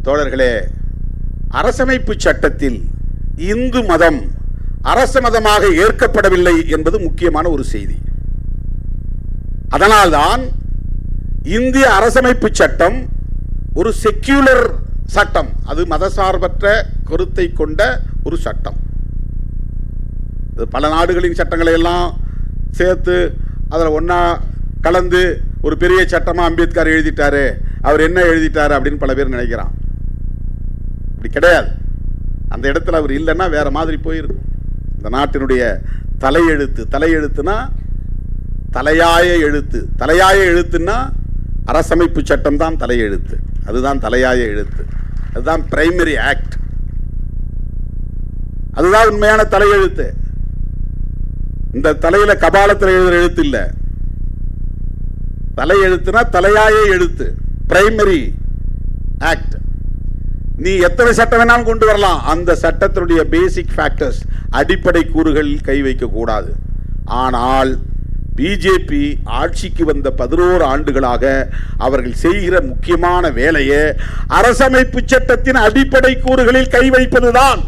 தோழர்களே, அரசமைப்பு சட்டத்தில் இந்து மதம் அரச மதமாக ஏற்கப்படவில்லை என்பது முக்கியமான ஒரு செய்தி. அதனால்தான் இந்திய அரசமைப்பு சட்டம் ஒரு செக்யூலர் சட்டம், அது மதசார்பற்ற கருத்தை கொண்ட ஒரு சட்டம். பல நாடுகளின் சட்டங்களை எல்லாம் சேர்த்து அதில் ஒன்றா கலந்து ஒரு பெரிய சட்டமாக அம்பேத்கர் எழுதிட்டாரு, அவர் என்ன எழுதிட்டாரு அப்படின்னு பல பேர் நினைக்கிறான். அப்படி கிடையாது. அந்த இடத்துல அவர் இல்லைன்னா வேற மாதிரி போயிருக்கும். இந்த நாட்டினுடைய தலையெழுத்து, தலையெழுத்துனா தலையாய எழுத்து, தலையாய எழுத்துன்னா அரசமைப்பு சட்டம் தான் தலையெழுத்து, அதுதான் தலையாய எழுத்து, அதுதான் பிரைமரி ஆக்ட், அதுதான் உண்மையான தலையெழுத்து. இந்த தலையில கபாலத்தில் எழுதுற எழுத்து இல்ல, தலையெழுத்துனா தலையாய எழுத்து, பிரைமரி ஆக்ட். நீ எத்தனை சட்டம் வேணாலும் கொண்டு வரலாம், அந்த சட்டத்தினுடைய பேசிக் ஃபேக்டர்ஸ், அடிப்படை கூறுகளில் கை வைக்க கூடாது. ஆனால் பிஜேபி ஆட்சிக்கு வந்த 11 ஆண்டுகளாக அவர்கள் செய்கிற முக்கியமான வேலையே அரசமைப்பு சட்டத்தின் அடிப்படை கூறுகளில் கை வைப்பதுதான்.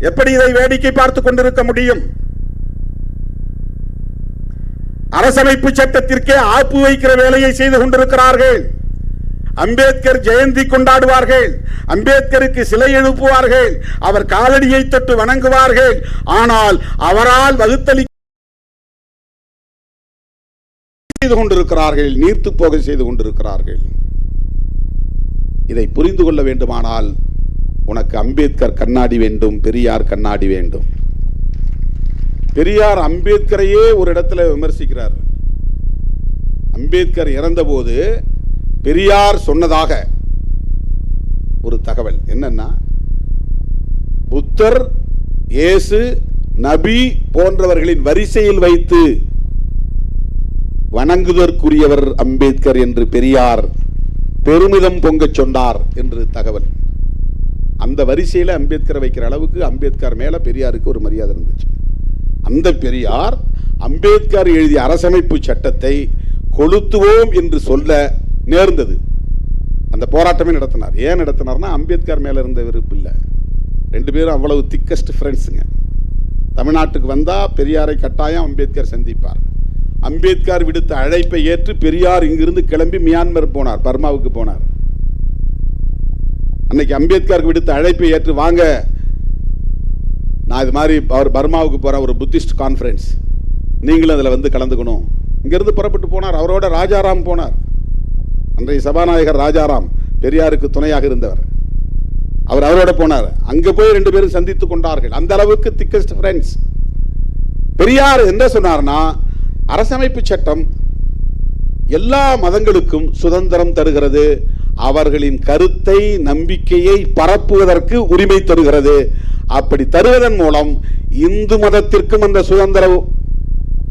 எப்படி இதை வேடிக்கை பார்த்துக் கொண்டிருக்க முடியும்? அரசமைப்பு சட்டத்திற்கே ஆப்பு வைக்கிற வேலையை செய்து கொண்டிருக்கிறார்கள். அம்பேத்கர் ஜெயந்தி கொண்டாடுவார்கள், அம்பேத்கருக்கு சிலை எழுப்புவார்கள், அவர் காலடியை தொட்டு வணங்குவார்கள். ஆனால் அவரால் வகுத்தளி செய்து கொண்டிருக்கிறார்கள், நீர்த்து போக செய்து கொண்டிருக்கிறார்கள். இதை புரிந்து கொள்ள வேண்டுமானால் உனக்கு அம்பேத்கர் கண்ணாடி வேண்டும், பெரியார் கண்ணாடி வேண்டும். பெரியார் அம்பேத்கரையே ஒரு இடத்துல விமர்சிக்கிறார். அம்பேத்கர் இறந்தபோது பெரியார் சொன்னதாக ஒரு தகவல் என்னன்னா, புத்தர், இயேசு, நபி போன்றவர்களின் வரிசையில் வைத்து வணங்குவதற்குரியவர் அம்பேத்கர் என்று பெரியார் பெருமிதம் பொங்கச் சொன்னார் என்று தகவல். அந்த வரிசையில் அம்பேத்கரை வைக்கிற அளவுக்கு அம்பேத்கர் மேல பெரியாருக்கு ஒரு மரியாதை இருந்துச்சு. அந்த பெரியார் அம்பேத்கர் எழுதிய அரசமைப்பு சட்டத்தை கொளுத்துவோம் என்று சொல்ல நேர்ந்தது. அந்த போராட்டமே நடத்தினார். ஏன் நடத்தினார்னா அம்பேத்கர் மேல இருந்த வெறுப்பு இல்லை. ரெண்டு பேரும் அவ்வளவு திக்கஸ்ட் ஃப்ரெண்ட்ஸுங்க. தமிழ்நாட்டுக்கு வந்தா பெரியாரை கட்டாயம் அம்பேத்கர் சந்திப்பார். அம்பேத்கர் விடுத்த அழைப்பை ஏற்று பெரியார் இங்கிருந்து கிளம்பி மியான்மர் போனார், பர்மாவுக்கு போனார். அன்னைக்கு அம்பேத்கருக்கு விடுத்த அழைப்பை ஏற்று, வாங்க நான் இது மாதிரி அவர் பர்மாவுக்கு போற ஒரு புத்திஸ்ட் கான்ஃபரன்ஸ், நீங்களும் அதில் வந்து கலந்துக்கணும். இங்கிருந்து புறப்பட்டு போனார். அவரோட ராஜாராம் போனார். அன்றைய சபாநாயகர் ராஜாராம் பெரியாருக்கு துணையாக இருந்தவர். அவர் அவரோட போனார். அங்க போய் ரெண்டு பேரும் சந்தித்து கொண்டார்கள். அந்த அளவுக்கு திக்கஸ்ட் ஃப்ரெண்ட்ஸ். பெரியார் என்ன சொன்னார்னா, அரசமைப்பு சட்டம் எல்லா மதங்களுக்கும் சுதந்திரம் தருகிறது, அவர்களின் கருத்தை நம்பிக்கையை பரப்புவதற்கு உரிமை தருகிறது. அப்படி தருவதன் மூலம் இந்து மதத்திற்கும் அந்த சுதந்திரம்,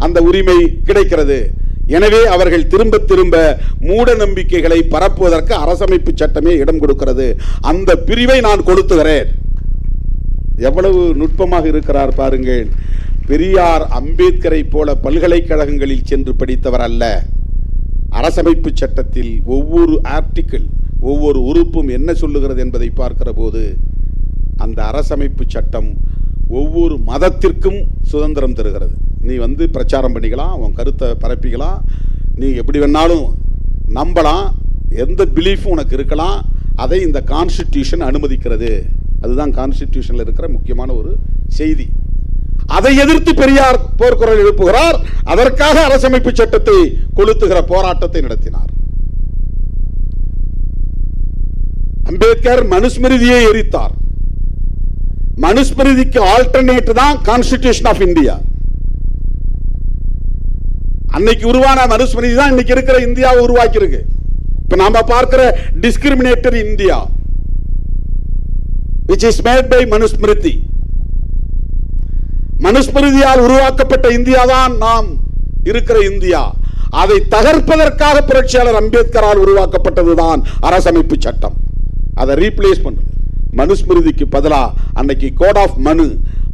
அந்த உரிமை கிடைக்கிறது. எனவே அவர்கள் திரும்ப திரும்ப மூட நம்பிக்கைகளை பரப்புவதற்கு அரசமைப்பு சட்டமே இடம் கொடுக்கிறது. அந்த பிரிவை நான் கொளுத்துகிறேன். எவ்வளவு நுட்பமாக இருக்கிறார் பாருங்கள். பெரியார் அம்பேத்கரை போல பல்கலைக்கழகங்களில் சென்று படித்தவர் அல்ல. அரசமைப்பு சட்டத்தில் ஒவ்வொரு ஆர்டிக்கிள், ஒவ்வொரு உறுப்பும் என்ன சொல்லுகிறது என்பதை பார்க்கிற போது அந்த அரசமைப்பு சட்டம் ஒவ்வொரு மதத்திற்கும் சுதந்திரம் தருகிறது. நீ வந்து பிரச்சாரம் பண்ணிக்கலாம், உன் கருத்தை பரப்பிக்கலாம், நீ எப்படி வேணாலும் நம்பலாம், எந்த பிலீஃபும் உனக்கு இருக்கலாம். அதை இந்த கான்ஸ்டிடியூஷன் அனுமதிக்கிறது. அதுதான் கான்ஸ்டிடியூஷன்ல இருக்கிற முக்கியமான ஒரு செய்தி. அதை எதிர்த்து பெரியார் போர்க்குரல் எழுப்புகிறார். அதற்காக அரசமைப்பு சட்டத்தை கொளுத்துகிற போராட்டத்தை நடத்தினார். அம்பேத்கர் மனுஸ்மிருதியை எரித்தார். மனுஸ்மிருதிக்கு ஆல்டர்னேட் தான் கான்ஸ்டிடியூஷன் ஆஃப் இந்தியா. அன்னைக்கு உருவான மனுஸ்மிருதி தான் இன்னைக்கு இருக்கிற இந்தியாவை உருவாக்கி இருக்கு. இப்ப நாம பார்க்கிற discriminatory India, which is made by Manusmriti. மனுஸ்மிருதியால் உருவாக்கப்பட்ட இந்தியா தான் நாம் இருக்கிற இந்தியா, அதை தகர்ப்பதற்காக புரட்சியாளர் அம்பேத்கரால் உருவாக்கப்பட்டதுதான் அரசமைப்பு சட்டம். அதை ரீப்ளேஸ் பண்ணு, மனுஸ்மிருதிக்கு பதிலா அன்னைக்கு கோட் ஆஃப்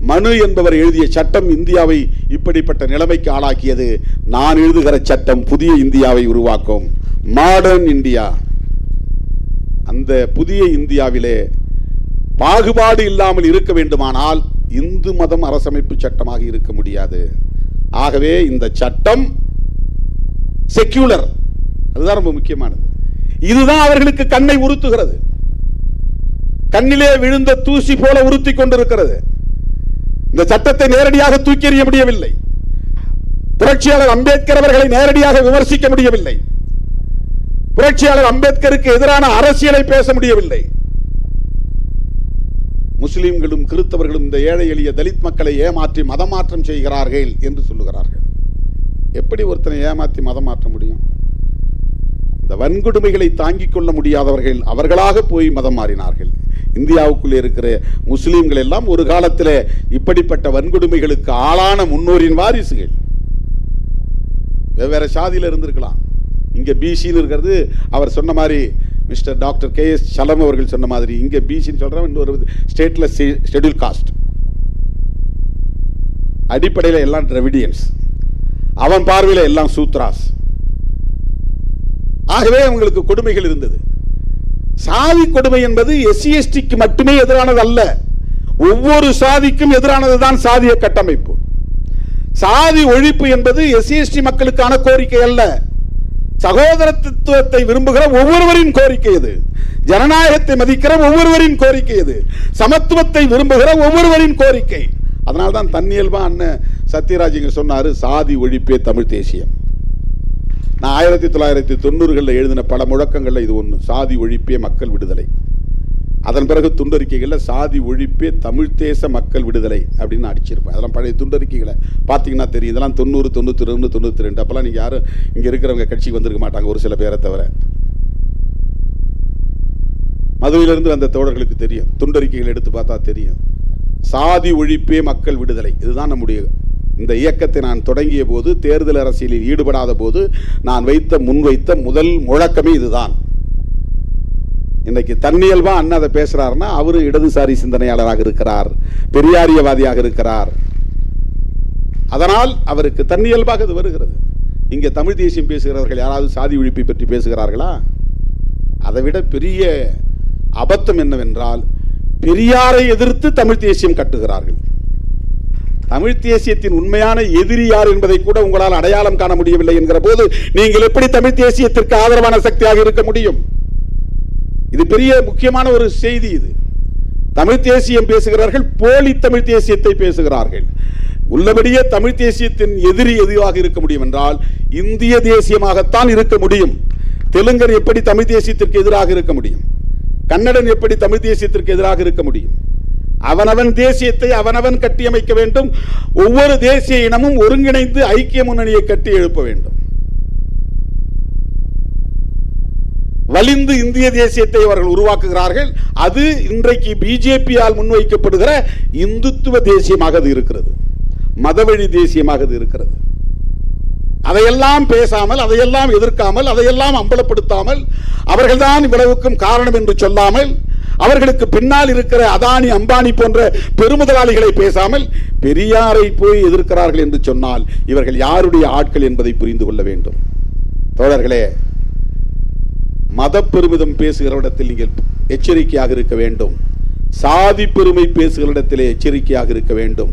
மனு என்பவர் எழுதிய சட்டம் இந்தியாவை இப்படிப்பட்ட நிலைமைக்கு ஆளாக்கியது. நான் எழுதுகிற சட்டம் புதிய இந்தியாவை உருவாக்கும், மாடர்ன் இந்தியா. அந்த புதிய இந்தியாவிலே பாகுபாடு இல்லாமல் இருக்க வேண்டுமானால் இந்து மதம் அரசமைப்பு சட்டமாக இருக்க முடியாது. ஆகவே இந்த சட்டம் செக்யூலர், அதுதான் ரொம்ப முக்கியமானது. இதுதான் அவர்களுக்கு கண்ணை உறுத்துகிறது, கண்ணிலே விழுந்த தூசி போல உறுத்தி கொண்டிருக்கிறது. இந்த சட்டத்தை நேரடியாக தூக்கி எறிய முடியவில்லை, புரட்சியாளர் அம்பேத்கர் அவர்களை நேரடியாக விமர்சிக்க முடியவில்லை, புரட்சியாளர் அம்பேத்கருக்கு எதிரான அரசியலை பேச முடியவில்லை. முஸ்லிம்களும் கிறிஸ்தவர்களும் இந்த ஏழை எளிய தலித் மக்களை ஏமாற்றி மதமாற்றம் செய்கிறார்கள் என்று சொல்லுகிறார்கள். எப்படி ஒருத்தனை ஏமாற்றி மதம் மாற்ற முடியும்? இந்த வன்கொடுமைகளை தாங்கிக் கொள்ள முடியாதவர்கள் அவர்களாக போய் மதம் மாறினார்கள். இந்தியாவுக்குள்ளே இருக்கிற முஸ்லிம்கள் எல்லாம் ஒரு காலத்தில் இப்படிப்பட்ட வன்கொடுமைகளுக்கு ஆளான முன்னோரின் வாரிசுகள். வெவ்வேறு சாதியில் இருந்திருக்கலாம். இங்கே பிசின்னு இருக்கிறது அவர் சொன்ன மாதிரி, மிஸ்டர் டாக்டர் KS சலம் அவர்கள் சொன்ன மாதிரி, இங்கே பிசின்னு சொல்கிறவன் இன்னொரு ஸ்டேட்டில் ஷெட்யூல் காஸ்ட், அடிப்படையில் எல்லாம் டிராவிடியன்ஸ், அவன் பார்வையில் எல்லாம் சூத்ராஸ். ஆகவே அவங்களுக்கு கொடுமைகள் இருந்தது. சாதி கொடுமை என்பது SC/STக்கு மட்டுமே எதிரானது அல்ல, ஒவ்வொரு சாதிக்கும் எதிரானதுதான் சாதிய கட்டமைப்பு. சாதி ஒழிப்பு என்பது SC/ST மக்களுக்கான கோரிக்கை அல்ல, சகோதரத்துவத்தை விரும்புகிற ஒவ்வொருவரின் கோரிக்கை இது, ஜனநாயகத்தை மதிக்கிற ஒவ்வொருவரின் கோரிக்கை இது, சமத்துவத்தை விரும்புகிற ஒவ்வொருவரின் கோரிக்கை. அதனால்தான் தன்னியல்பா அண்ணன் சத்யராஜ் இங்க சொன்னாரு, சாதி ஒழிப்பே தமிழ் தேசியம். நான் 1990களில் எழுதின பல முழக்கங்கள்ல இது ஒன்று, சாதி ஒழிப்பே மக்கள் விடுதலை. அதன் பிறகு துண்டறிக்கைகளில் சாதி ஒழிப்பே தமிழ் தேச மக்கள் விடுதலை அப்படின்னு அடிச்சிருப்பேன். அதெல்லாம் பழைய துண்டறிக்கைகளை பார்த்தீங்கன்னா தெரியும். இதெல்லாம் 90, 91, 92. அப்பெல்லாம் நீங்கள் யாரும் இங்கே இருக்கிறவங்க கட்சிக்கு வந்திருக்க மாட்டாங்க, ஒரு சில பேரை தவிர. மதுரையிலிருந்து வந்த தோழர்களுக்கு தெரியும், துண்டறிக்கைகள் எடுத்து பார்த்தா தெரியும். சாதி ஒழிப்பே மக்கள் விடுதலை, இதுதான் நம்முடைய இந்த இயக்கத்தை நான் தொடங்கிய போது, தேர்தல் அரசியலில் ஈடுபடாத போது நான் முன்வைத்த முதல் முழக்கமே இதுதான். இன்னைக்கு தன்னியல்பா அண்ணா அதை பேசுறாருன்னா அவரு இடதுசாரி சிந்தனையாளராக இருக்கிறார், பெரியாரியவாதியாக இருக்கிறார். அதனால் அவருக்கு தன்னியல்பாக இது வருகிறது. இங்கே தமிழ் தேசியம் பேசுகிறவர்கள் யாராவது சாதி ஒழிப்பை பற்றி பேசுகிறார்களா? அதை விட பெரிய அபத்தம் என்னவென்றால், பெரியாரை எதிர்த்து தமிழ் தேசியம் கட்டுகிறார்கள். தமிழ் தேசியத்தின் உண்மையான எதிரி யார் என்பதை கூட உங்களால் அடையாளம் காண முடியவில்லை என்கிற போது நீங்கள் எப்படி தமிழ் தேசியத்திற்கு ஆதரவான சக்தியாக இருக்க முடியும்? இது பெரிய முக்கியமான ஒரு செய்தி. இது தமிழ் தேசியம் பேசுகிறார்கள், போலி தமிழ் தேசியத்தை பேசுகிறார்கள். உள்ளபடியே தமிழ் தேசியத்தின் எதிரி எதுவாக இருக்க முடியும் என்றால் இந்திய தேசியமாகத்தான் இருக்க முடியும். தெலுங்கர் எப்படி தமிழ் தேசியத்திற்கு எதிராக இருக்க முடியும்? கன்னடன் எப்படி தமிழ் தேசியத்திற்கு எதிராக இருக்க முடியும்? அவனவன் தேசியத்தை அவனவன் கட்டியமைக்க வேண்டும். ஒவ்வொரு தேசிய இனமும் ஒருங்கிணைந்து ஐக்கிய முன்னணியை கட்டி எழுப்ப வேண்டும். வலிந்து இந்திய தேசியத்தை அவர்கள் உருவாக்குகிறார்கள். அது இன்றைக்கு பிஜேபியால் முன்வைக்கப்படுகிற இந்துத்துவ தேசியமாக அது இருக்கிறது, மதவழி தேசியமாக அது இருக்கிறது. அதையெல்லாம் பேசாமல், அதையெல்லாம் எதிர்க்காமல், அதையெல்லாம் அம்பலப்படுத்தாமல், அவர்கள்தான் இவ்வளவுக்கும் காரணம் என்று சொல்லாமல், அவர்களுக்கு பின்னால் இருக்கிற அதானி அம்பானி போன்ற பெருமுதலாளிகளை பேசாமல் பெரியாரை போய் எதிர்க்கிறார்கள் என்று சொன்னால் இவர்கள் யாருடைய ஆட்கள் என்பதை புரிந்து கொள்ள வேண்டும். தோழர்களே, மத பெருமிதம் பேசுகிற இடத்தில் நீங்கள் எச்சரிக்கையாக இருக்க வேண்டும். சாதி பெருமை பேசுகிற இடத்திலே எச்சரிக்கையாக இருக்க வேண்டும்.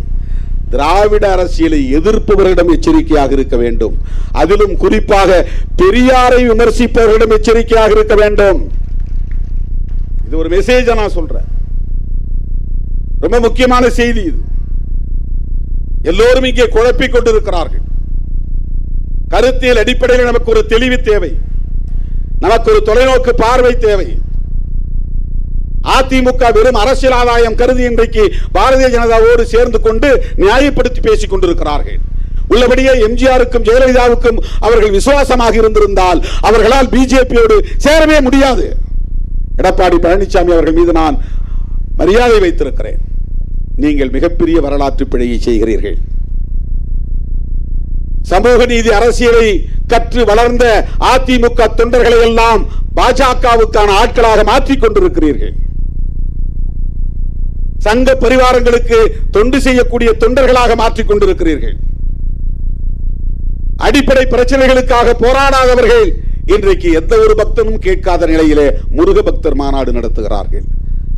திராவிட அரசியலை எதிர்ப்பவர்களிடம் எச்சரிக்கையாக இருக்க வேண்டும். அதிலும் குறிப்பாக பெரியாரை விமர்சிப்பவர்களிடம் எச்சரிக்கையாக இருக்க வேண்டும். இது ஒரு மெசேஜ் நான் சொல்றேன், ரொம்ப முக்கியமான செய்தி இது. எல்லோரும் இங்கே குழப்பிக் கொண்டிருக்கிறார்கள். கருத்தியல் அடிப்படையில் நமக்கு ஒரு தெளிவு தேவை, நமக்கு ஒரு தொலைநோக்கு பார்வை தேவை. அதிமுக வெறும் அரசியல் ஆதாயம் கருதி இன்றைக்கு பாரதிய ஜனதாவோடு சேர்ந்து கொண்டு நியாயப்படுத்தி பேசிக் கொண்டிருக்கிறார்கள். உள்ளபடியே எம்ஜிஆருக்கும் ஜெயலலிதாவுக்கும் அவர்கள் விசுவாசமாக இருந்திருந்தால் அவர்களால் பிஜேபியோடு சேரவே முடியாது. எடப்பாடி பழனிசாமி அவர்கள் மீது நான் மரியாதை வைத்திருக்கிறேன். நீங்கள் மிகப்பெரிய வரலாற்று பிழையை செய்கிறீர்கள். சமூக நீதி அரசியலை கற்று வளர்ந்த அதிமுக தொண்டர்களை எல்லாம் பாஜகவுக்கான ஆட்களாக மாற்றிக் கொண்டிருக்கிறீர்கள். சங்க பரிவாரங்களுக்கு தொண்டு செய்யக்கூடிய தொண்டர்களாக மாற்றிக் கொண்டிருக்கிறீர்கள். அடிப்படை பிரச்சனைகளுக்காக போராடாதவர்கள் இன்றைக்கு எந்த ஒரு பக்தனும் கேட்காத நிலையிலே முருக பக்தர் மாநாடு நடத்துகிறார்கள்.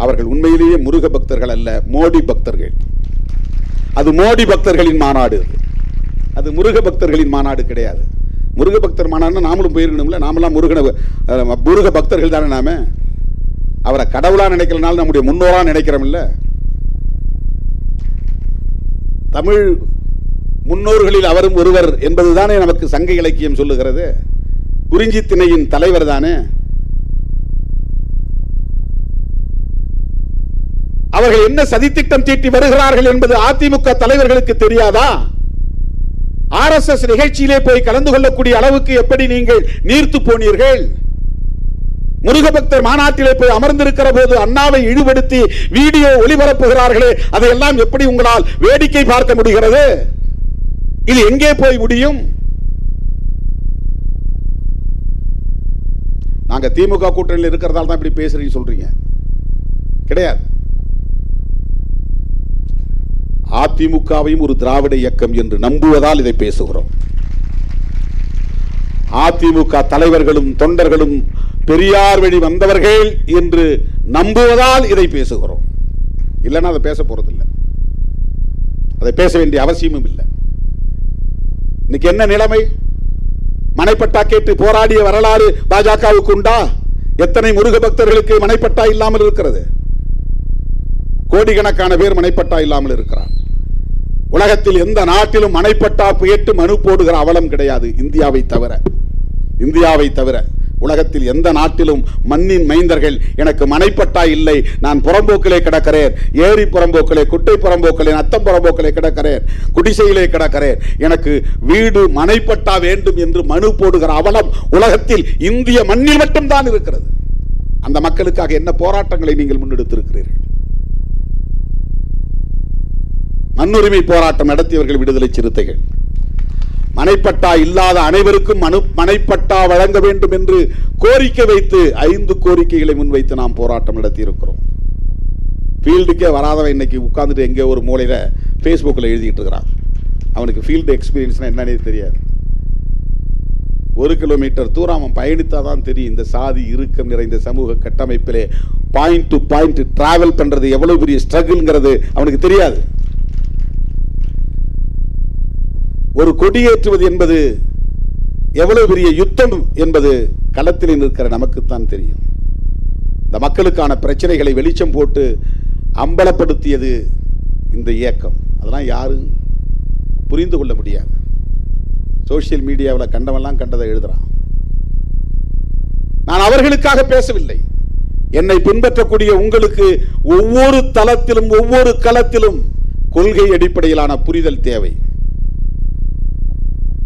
அவர்கள் உண்மையிலேயே முருக பக்தர்கள் அல்ல, மோடி பக்தர்கள். அது மோடி பக்தர்களின் மாநாடு, அது முருக பக்தர்களின் மாநாடு கிடையாது. முருக பக்தர் மாநாடு நாமளும் போயிருக்கணும்ல, நாமெல்லாம் முருக பக்தர்கள் தானே. நாம அவரை கடவுளா நினைக்கிறனால நம்முடைய முன்னோரா நினைக்கிறோம் இல்ல. தமிழ் முன்னோர்களில் அவரும் ஒருவர் என்பதுதானே நமக்கு சங்க இலக்கியம் சொல்லுகிறது. குறிஞ்சி திணையின் தலைவர் தானே. அவர்கள் என்ன சதித்திட்டம் தீட்டி வருகிறார்கள் என்பது அதிமுக தலைவர்களுக்கு தெரியாதா? RSS நிகழ்ச்சியிலே போய் கலந்து கொள்ளக்கூடிய அளவுக்கு எப்படி நீங்கள் நீர்த்து போனீர்கள்? முருகபக்தர் மாநாட்டிலே போய் அமர்ந்திருக்கிற போது அண்ணாவை இழிவுபடுத்தி வீடியோ ஒளிபரப்புகிறார்களே, அதையெல்லாம் எப்படி உங்களால் வேடிக்கை பார்க்க முடிகிறது? இது எங்கே போய் முடியும்? நாங்க திமுக கூட்டணியில் இருக்கிறதால தான் இப்படி பேசுறீங்க சொல்றீங்க. கிடையாது. அதிமுகவையும் ஒரு திராவிட இயக்கம் என்று நம்புவதால் இதை பேசுகிறோம். அதிமுக தலைவர்களும் தொண்டர்களும் பெரியார் வழி வந்தவர்கள் என்று நம்புவதால் இதை பேசுகிறோம். இல்லைன்னா அதை பேச போறதில்லை, அதை பேச வேண்டிய அவசியமும் இல்லை. இன்னைக்கு என்ன நிலைமை? மனைப்பட்டா கேட்டு போராடிய வரலாறு பாஜகவுக்கு உண்டா? எத்தனை முருக பக்தர்களுக்கு மனைப்பட்டா இல்லாமல் இருக்கிறது? கோடிக்கணக்கான பேர் மனைப்பட்டா இல்லாமல் இருக்கிறார். உலகத்தில் எந்த நாட்டிலும் மனைப்பட்டா கேட்டு மனு போடுகிற அவலம் கிடையாது, இந்தியாவை தவிர. இந்தியாவை தவிர உலகத்தில் எந்த நாட்டிலும் மண்ணின் மைந்தர்கள் எனக்கு மனைப்பட்டா இல்லை, நான் புறம்போக்கிலே கிடக்கிறேன், ஏரி புறம்போக்கிலே, குட்டை புறம்போக்கிலே, நத்தம் புறம்போக்கிலே கிடக்கிறேன், குடிசையிலே கிடக்கிறேன், எனக்கு வீடு மனைப்பட்டா வேண்டும் என்று மனு போடுகிற அவலம் உலகத்தில் இந்திய மண்ணில் மட்டும்தான் இருக்கிறது. அந்த மக்களுக்காக என்ன போராட்டங்களை நீங்கள் முன்னெடுத்திருக்கிறீர்கள்? மண்ணுரிமை போராட்டம் நடத்தியவர்கள் விடுதலை சிறுத்தைகள். மனைப்பட்டா இல்லாத அனைவருக்கும் மனைப்பட்டா வழங்க வேண்டும் என்று கோரிக்கை வைத்து 5 கோரிக்கைகளை முன்வைத்து நாம் போராட்டம் நடத்தி இருக்கிறோம். ஃபீல்டுக்கே வராதவன் இன்னைக்கு உட்கார்ந்துட்டு எங்கே ஒரு மூலையில ஃபேஸ்புக்கில் எழுதிட்டு இருக்கிறான். அவனுக்கு ஃபீல்டு எக்ஸ்பீரியன்ஸ்னா என்னன்னே தெரியாது. 1 கிலோமீட்டர் தூரம் அவன் பயணித்தாதான் தெரியும் இந்த சாதி இறுக்கம் நிறைந்த சமூக கட்டமைப்பிலே பாயிண்ட் டு பாயிண்ட் டிராவல் பண்றது எவ்வளவு பெரிய ஸ்ட்ரகிள்ங்கிறது அவனுக்கு தெரியாது. ஒரு கொடியேற்றுவது என்பது எவ்வளவு பெரிய யுத்தம் என்பது களத்தில் நிற்கிற நமக்குத்தான் தெரியும். இந்த மக்களுக்கான பிரச்சனைகளை வெளிச்சம் போட்டு அம்பலப்படுத்தியது இந்த இயக்கம். அதெல்லாம் யாரும் புரிந்து கொள்ள முடியாது. சோசியல் மீடியாவில் கண்டவெல்லாம் கண்டதை எழுதுறான். நான் அவர்களுக்காக பேசவில்லை. என்னை பின்பற்றக்கூடிய உங்களுக்கு ஒவ்வொரு தளத்திலும் ஒவ்வொரு களத்திலும் கொள்கை அடிப்படையிலான புரிதல் தேவை.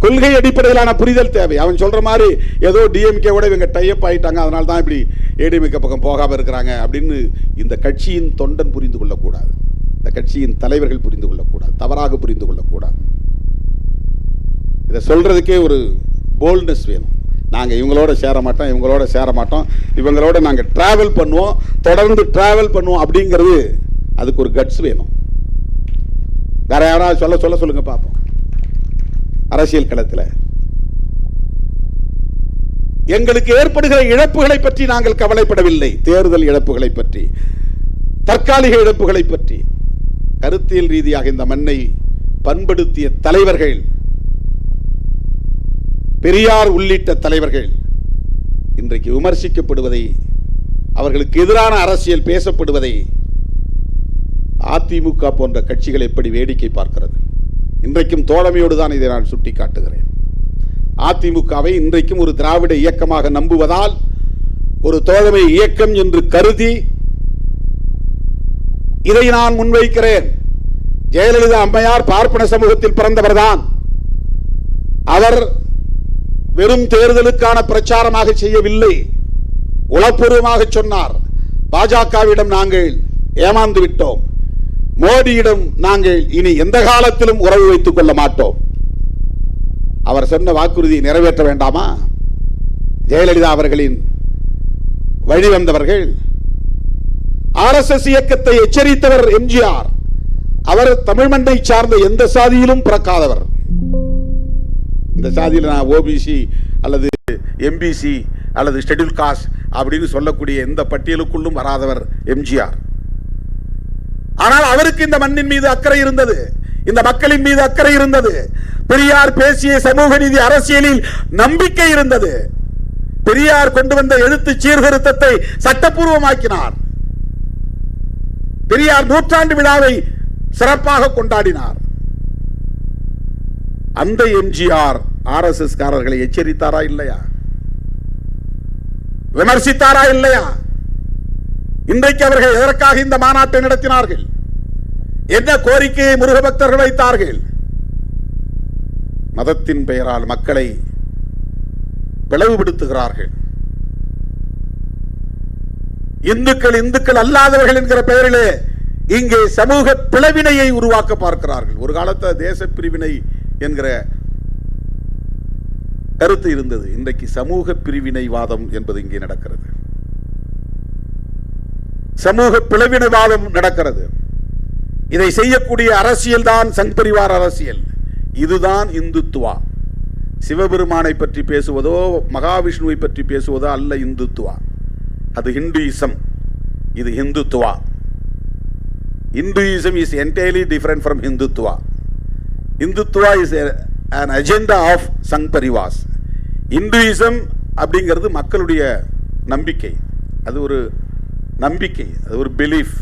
கொள்கை அடிப்படையிலான புரிதல் தேவை. அவன் சொல்ற மாதிரி ஏதோ டிஎம்கே கூட இவங்க டைப் ஆயிட்டாங்க, அதனால தான் இப்படி ஏடிஎம்கே பக்கம் போகாம இருக்கிறாங்க அப்படின்னு இந்த கட்சியின் தொண்டன் புரிந்து கொள்ளக்கூடாது. இந்த கட்சியின் தலைவர்கள் புரிந்து கொள்ளக்கூடாது, தவறாக புரிந்து கொள்ளக்கூடாது. இதை சொல்றதுக்கே ஒரு போல்ட்னஸ் வேணும். நாங்க இவங்களோட சேர மாட்டோம், இவங்களோட சேர மாட்டோம், இவங்களோட நாங்க டிராவல் பண்ணுவோம், தொடர்ந்து டிராவல் பண்ணுவோம் அப்படிங்கிறது அதுக்கு ஒரு கட்ஸ் வேணும். வேற யாராவது சொல்ல சொல்லுங்க பார்ப்போம். அரசியல் களத்தில் எங்களுக்கு ஏற்படுகிற இழப்புகளை பற்றி நாங்கள் கவலைப்படவில்லை. தேர்தல் இழப்புகளை பற்றி, தற்காலிக இழப்புகளை பற்றி, கருத்தியல் ரீதியாக இந்த மண்ணை பண்படுத்திய தலைவர்கள், பெரியார் உள்ளிட்ட தலைவர்கள் இன்றைக்கு விமர்சிக்கப்படுவதை, அவர்களுக்கு எதிரான அரசியல் பேசப்படுவதை அதிமுக போன்ற கட்சிகள் எப்படி வேடிக்கை பார்க்கிறது? இன்றைக்கும் தோழமையோடு தான் இதை நான் சுட்டி காட்டுகிறேன். அதிமுகவை இன்றைக்கும் ஒரு திராவிட இயக்கமாக நம்புவதால், ஒரு தோழமை இயக்கம் என்று கருதி இதை நான் முன்வைக்கிறேன். ஜெயலலிதா அம்மையார் பார்ப்பன சமூகத்தில் பிறந்தவர்தான். அவர் வெறும் தேர்தலுக்கான பிரச்சாரமாக செய்யவில்லை, உளப்பூர்வமாக சொன்னார், பாஜகவிடம் நாங்கள் ஏமாந்து விட்டோம், மோடியிடம் நாங்கள் இனி எந்த காலத்திலும் உறவு வைத்துக் கொள்ள மாட்டோம். அவர் சொன்ன வாக்குறுதியை நிறைவேற்ற வேண்டாமா? ஜெயலலிதா அவர்களின் வழிவந்தவர்கள். RSS இயக்கத்தை எச்சரித்தவர் எம்ஜிஆர். அவர் தமிழ் மண்ணை சார்ந்த எந்த சாதியிலும் பிறக்காதவர். இந்த சாதியில் நான் ஓபிசி அல்லது எம்பிசி அல்லது ஷெட்யூல் காஸ்ட் அப்படின்னு சொல்லக்கூடிய எந்த பட்டியலுக்குள்ளும் வராதவர் எம்ஜிஆர். ஆனால் அவருக்கு இந்த மண்ணின் மீது அக்கறை இருந்தது, இந்த மக்களின் மீது அக்கறை இருந்தது. பெரியார் பேசிய சமூக நீதி அரசியலில் நம்பிக்கை இருந்தது. பெரியார் கொண்டு வந்த எழுத்து சீர்திருத்தத்தை சட்டப்பூர்வமாக்கினார். பெரியார் நூற்றாண்டு விழாவை சிறப்பாக கொண்டாடினார். அந்த எம்ஜிஆர் RSS காரர்களை எச்சரித்தாரா இல்லையா? விமர்சித்தாரா இல்லையா? இன்றைக்கு அவர்கள் எதற்காக இந்த மாநாட்டை நடத்தினார்கள்? என்ன கோரிக்கையை முருக பக்தர்கள் வைத்தார்கள்? மதத்தின் பெயரால் மக்களை பிளவுபடுத்துகிறார்கள். இந்துக்கள் அல்லாதவர்கள் என்கிற பெயரிலே இங்கே சமூக பிளவினையை உருவாக்க பார்க்கிறார்கள். ஒரு காலத்தில் தேச பிரிவினை என்கிற கருத்து இருந்தது. இன்றைக்கு சமூக பிரிவினைவாதம் என்பது இங்கே நடக்கிறது. சமூக பிளவினைவாதம் நடக்கிறது. இதை செய்யக்கூடிய அரசியல் தான் சங் பரிவார் அரசியல். இதுதான் இந்துத்துவா. சிவபெருமானை பற்றி பேசுவதோ மகாவிஷ்ணுவை பற்றி பேசுவதோ அல்ல இந்துத்துவா. அது ஹிந்துயிசம், இது Hindutva. Hinduism is entirely different from Hindutva. Hindutva is an agenda of Sangh Parivars. Hinduism அப்படிங்கிறது மக்களுடைய நம்பிக்கை, அது ஒரு நம்பிக்கை, அது ஒரு பிலீஃப்.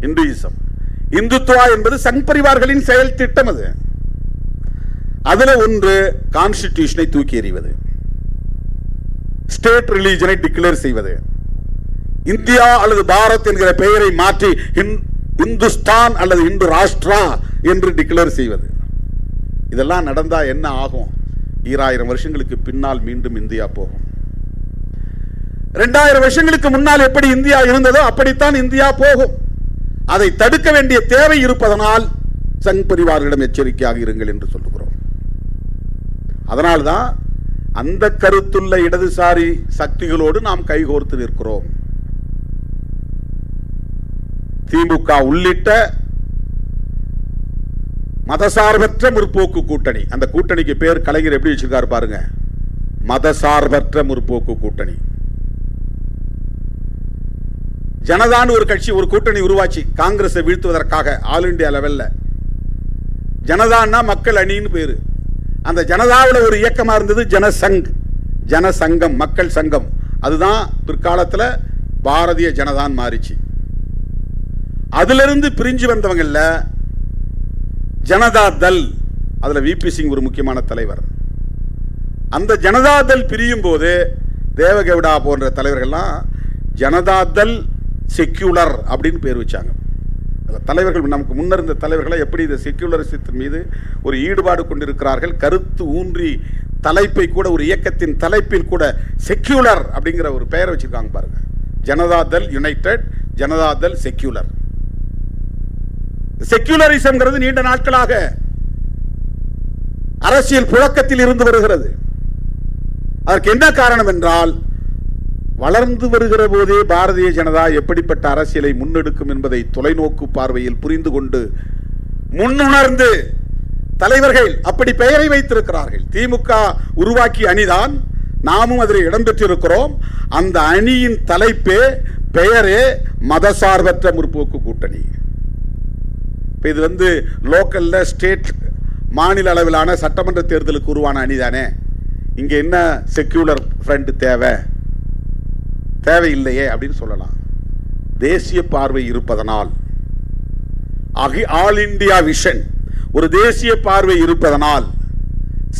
Hinduism. இந்துத்துவா என்பது சங் பரிவார்களின் செயல் திட்டம். அது அதுல ஒன்று கான்ஸ்டிடியூஷனை தூக்கி எறிவது, ஸ்டேட் ரிலீஜனை டிக்ளேர் செய்வது, இந்தியா அல்லது பாரத் என்கிற பெயரை மாற்றி இந்துஸ்தான் அல்லது இந்து ராஷ்டிரா என்று டிக்ளேர் செய்வது. இதெல்லாம் நடந்தா என்ன ஆகும்? 2000 வருஷங்களுக்கு பின்னால் மீண்டும் இந்தியா போகும். 2000 வருஷங்களுக்கு முன்னால் எப்படி இந்தியா இருந்ததோ அப்படித்தான் இந்தியா போகும். அதை தடுக்க வேண்டிய தேவை இருப்பதனால் சங் பரிவார்களிடம் எச்சரிக்கையாக இருங்கள் என்று சொல்லுகிறோம். அதனால்தான் அந்த கருத்துள்ள இடதுசாரி சக்திகளோடு நாம் கைகோர்த்து நிற்கிறோம். திமுக உள்ளிட்ட மதசார்பற்ற முற்போக்கு கூட்டணி. அந்த கூட்டணிக்கு பேர் கலைஞர் எப்படி வச்சிருக்காரு பாருங்க, மதசார்பற்ற முற்போக்கு கூட்டணி. ஜனதான் ஒரு கட்சி, ஒரு கூட்டணி உருவாச்சு காங்கிரஸை வீழ்த்துவதற்காக. ஆல் இண்டியா லெவல்ல ஜனதான்னா மக்கள் அணின்னு பேரு. அந்த ஜனதாவில் ஒரு இயக்கமா இருந்தது ஜனசங், ஜனசங்கம், மக்கள் சங்கம். அதுதான் பிற்காலத்தில் பாரதிய ஜனதான் மாறிச்சு. அதிலிருந்து பிரிஞ்சு வந்தவங்கல்ல ஜனதா தள், அதுல VP சிங் ஒரு முக்கியமான தலைவர். அந்த ஜனதா தள் பிரியும் போது தேவகவுடா போன்ற தலைவர்கள்லாம் ஜனதா தள் செக்யூலர் அப்படின்னு பேர் வச்சாங்க. தலைவர்கள் நமக்கு முன்னர் இருந்த தலைவர்களை எப்படி இந்த செக்யூலரிசத்தின் மீது ஒரு ஈடுபாடு கொண்டிருக்கிறார்கள், கருத்து ஊன்றி தலைப்பை கூட, ஒரு இயக்கத்தின் தலைப்பில் கூட செக்யூலர் அப்படிங்கிற ஒரு பெயரை வச்சிருக்காங்க பாருங்க. Janata Dal United, Janata Dal secular. Secularism நீண்ட நாட்களாக அரசியல் புழக்கத்தில் இருந்து வருகிறது. அதற்கு என்ன காரணம் என்றால், வளர்ந்து வருகிற போதே பாரதிய ஜனதா எப்படிப்பட்ட அரசியலை முன்னெடுக்கும் என்பதை தொலைநோக்கு பார்வையில் புரிந்து கொண்டு முன்னுணர்ந்து தலைவர்கள் அப்படி பெயரை வைத்திருக்கிறார்கள். திமுக உருவாக்கிய அணிதான், நாமும் அதில் இடம்பெற்றிருக்கிறோம். அந்த அணியின் தலைப்பே பெயரே மதசார்பற்ற முற்போக்கு கூட்டணி. இது லோக்கல்ல ஸ்டேட் மாநில அளவிலான சட்டமன்ற தேர்தலுக்கு உருவான அணிதானே. இங்க என்ன செக்யூலர் ஃப்ரண்ட் தேவையில்லையே அப்படின்னு சொல்லலாம். தேசிய பார்வை இருப்பதனால், ஆல் இந்தியா விஷன், ஒரு தேசிய பார்வை இருப்பதனால்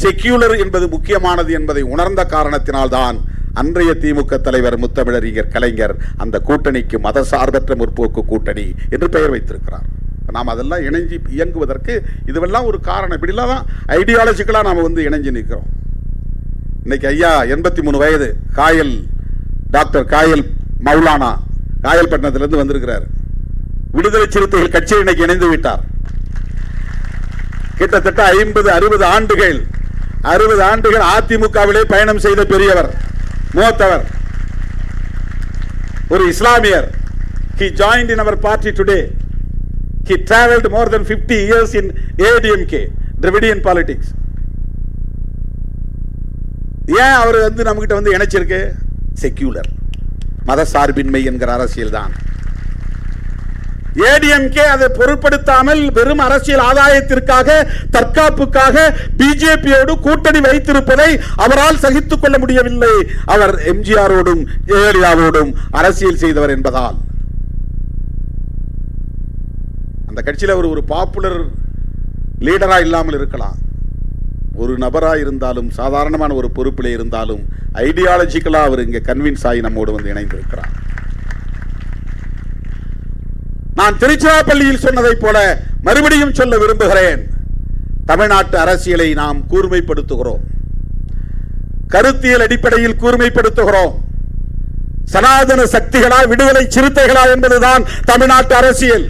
செக்யூலர் என்பது முக்கியமானது என்பதை உணர்ந்த காரணத்தினால் தான் அன்றைய திமுக தலைவர் முத்தமிழறிஞர் கலைஞர் அந்த கூட்டணிக்கு மதசார்பற்ற முற்போக்கு கூட்டணி என்று பெயர் வைத்திருக்கிறார். நாம் அதெல்லாம் இணைஞ்சு இயங்குவதற்கு இதுவெல்லாம் ஒரு காரணம். இப்படிலாம் தான் ஐடியாலஜிக்கலாக நாம் இணைஞ்சு நிற்கிறோம். இன்னைக்கு ஐயா 83 வயது, காயல், டாக்டர் காயல் மௌலானா காயல்பட்டினத்திலிருந்து வந்திருக்கிறார். விடுதலை சிறுத்தைகள் கட்சியில் இன்னைக்கு இணைந்து விட்டார். கிட்டத்தட்ட 50-60 ஆண்டுகள் 60 ஆண்டுகள் அதிமுகவிலே பயணம் செய்த பெரியவர், மூத்தவர், ஒரு இஸ்லாமியர். He joined in our party today. He traveled more than 50 years in ADMK, Dravidian politics. ஏன் அவர் நம்மகிட்ட இணைச்சிருக்கு? செக்யூலர், மத சார்பின்மை என்கிற அரசியல் தான். ஏடிஎம்கே அதை பொருட்படுத்தாமல் வெறும் அரசியல் ஆதாயத்திற்காக, தற்காப்புக்காக பிஜேபியோடு கூட்டணி வைத்திருப்பதை அவரால் சகித்துக் கொள்ள முடியவில்லை. அவர் எம்ஜிஆரோடும் ஜெயலலிதாவோடும் அரசியல் செய்தவர் என்பதால். அந்த கட்சியில் அவர் ஒரு பாப்புலர் லீடரா இல்லாமல் இருக்கலாம், ஒரு நபரா இருந்தாலும், சாதாரணமான ஒரு பொறுப்பிலே இருந்தாலும், ஐடியாலஜிக்கலா அவர் இங்கே கன்வின்ஸ் ஆகி நம்மோடு இணைந்திருக்கிறார். நான் திருச்சிராப்பள்ளியில் சொன்னதை போல மறுபடியும் சொல்ல விரும்புகிறேன். தமிழ்நாட்டு அரசியலை நாம் கூர்மைப்படுத்துகிறோம், கருத்தியல் அடிப்படையில் கூர்மைப்படுத்துகிறோம். சனாதன சக்திகளா, விடுதலை சிறுத்தைகளா என்பதுதான் தமிழ்நாட்டு அரசியல்.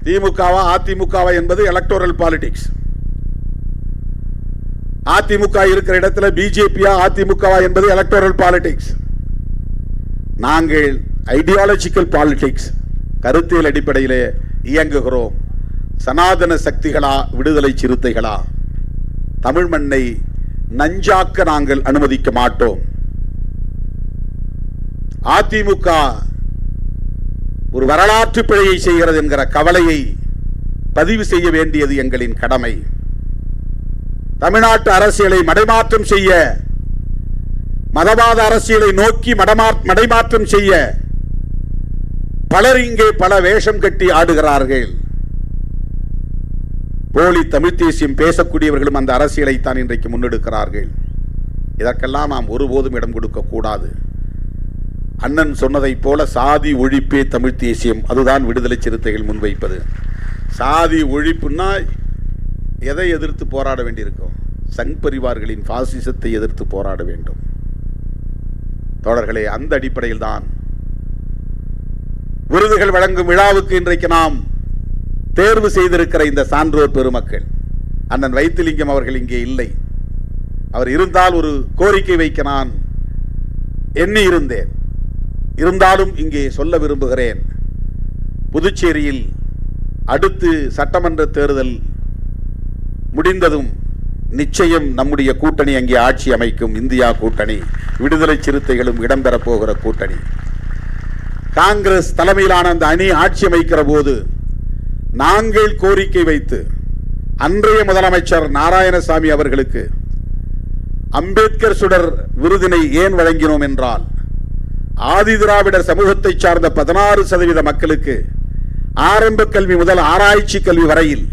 திமுகவா அதிமுகவா என்பது எலக்டோரல் பாலிடிக்ஸ். அதிமுக இருக்கிற இடத்துல பிஜேபியா அதிமுகவா என்பது எலக்டோரல் பாலிடிக்ஸ். நாங்கள் ஐடியாலஜிக்கல் பாலிடிக்ஸ், கருத்தியல் அடிப்படையிலே இயங்குகிறோம். சனாதன சக்திகளா, விடுதலை சிறுத்தைகளா, தமிழ் மண்ணை நஞ்சாக்க நாங்கள் அனுமதிக்க மாட்டோம். அதிமுக ஒரு வரலாற்று பிழையை செய்கிறது என்கிற கவலையை பதிவு செய்ய வேண்டியது எங்களின் கடமை. தமிழ்நாட்டு அரசியலை மடைமாற்றம் செய்ய, மதவாத அரசியலை நோக்கி மடைமாற்றம் செய்ய பலர் இங்கே பல வேஷம் கட்டி ஆடுகிறார்கள். போலி தமிழ் தேசியம் பேசக்கூடியவர்களும் அந்த அரசியலை தான் இன்றைக்கு முன்னெடுக்கிறார்கள். இதற்கெல்லாம் நாம் ஒருபோதும் இடம் கொடுக்க கூடாது. அண்ணன் சொன்னதை போல சாதி ஒழிப்பே தமிழ் தேசியம், அதுதான் விடுதலை சிறுத்தைகள் முன்வைப்பது. சாதி ஒழிப்புன்னா எதை எதிர்த்து போராட வேண்டியிருக்கும்? சங் பரிவார்களின் பாசிசத்தை எதிர்த்து போராட வேண்டும். தோழர்களே, அந்த அடிப்படையில் தான் விருதுகள் வழங்கும் விழாவுக்கு இன்றைக்கு நாம் தேர்வு செய்திருக்கிற இந்த சான்றோர் பெருமக்கள். அண்ணன் வைத்திலிங்கம் அவர்கள் இங்கே இல்லை. அவர் இருந்தால் ஒரு கோரிக்கை வைக்க நான் எண்ணி இருந்தேன். இருந்தாலும் இங்கே சொல்ல விரும்புகிறேன். புதுச்சேரியில் அடுத்து சட்டமன்ற தேர்தல் முடிந்ததும் நிச்சயம் நம்முடைய கூட்டணி அங்கே ஆட்சி அமைக்கும். இந்தியா கூட்டணி, விடுதலை சிறுத்தைகளும் இடம்பெறப் போகிற கூட்டணி. காங்கிரஸ் தலைமையிலான அந்த அணி ஆட்சி அமைக்கிற போது நாங்கள் கோரிக்கை வைத்து அன்றைய முதலமைச்சர் நாராயணசாமி அவர்களுக்கு அம்பேத்கர் சுடர் விருதினை ஏன் வழங்கினோம் என்றால், ஆதி திராவிடர் சமூகத்தை சார்ந்த 16% மக்களுக்கு ஆரம்ப கல்வி முதல் ஆராய்ச்சி கல்வி வரையில்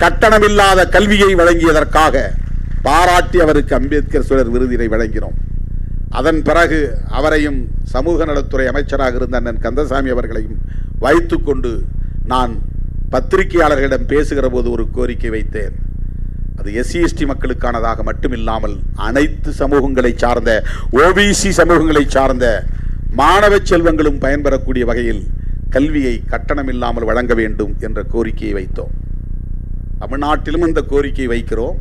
கட்டணமில்லாத கல்வியை வழங்கியதற்காக பாராட்டி அவருக்கு அம்பேத்கர் சுடர் விருதினை வழங்கினோம். அதன் பிறகு அவரையும் சமூக நலத்துறை அமைச்சராக இருந்த அண்ணன் கந்தசாமி அவர்களையும் வைத்துக்கொண்டு நான் பத்திரிகையாளர்களிடம் பேசுகிற போது ஒரு கோரிக்கை வைத்தேன். அது SC/ST மக்களுக்கானதாக மட்டுமில்லாமல் அனைத்து சமூகங்களை சார்ந்த, OBC சமூகங்களை சார்ந்த மாணவ செல்வங்களும் பயன்பெறக்கூடிய வகையில் கல்வியை கட்டணமில்லாமல் வழங்க வேண்டும் என்ற கோரிக்கையை வைத்தோம். தமிழ்நாட்டிலும் அந்த கோரிக்கை வைக்கிறோம்.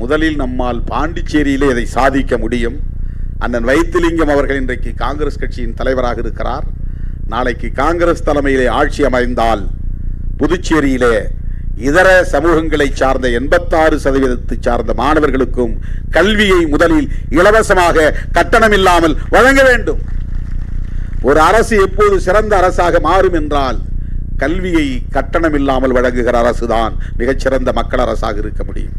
முதலில் நம்மால் பாண்டிச்சேரியிலே இதை சாதிக்க முடியும். அண்ணன் வைத்திலிங்கம் அவர்கள் இன்றைக்கு காங்கிரஸ் கட்சியின் தலைவராக இருக்கிறார். நாளைக்கு காங்கிரஸ் தலைமையிலே ஆட்சி அமைந்தால் புதுச்சேரியிலே இதர சமூகங்களை சார்ந்த 86% சார்ந்த மாணவர்களுக்கும் கல்வியை முதலில் இலவசமாக கட்டணமில்லாமல் வழங்க வேண்டும். ஒரு அரசு எப்போது சிறந்த அரசாக மாறும் என்றால், கல்வியை கட்டணமில்லாமல் வழங்குகிற அரசுதான் மிகச்சிறந்த மக்கள் அரசாக இருக்க முடியும்.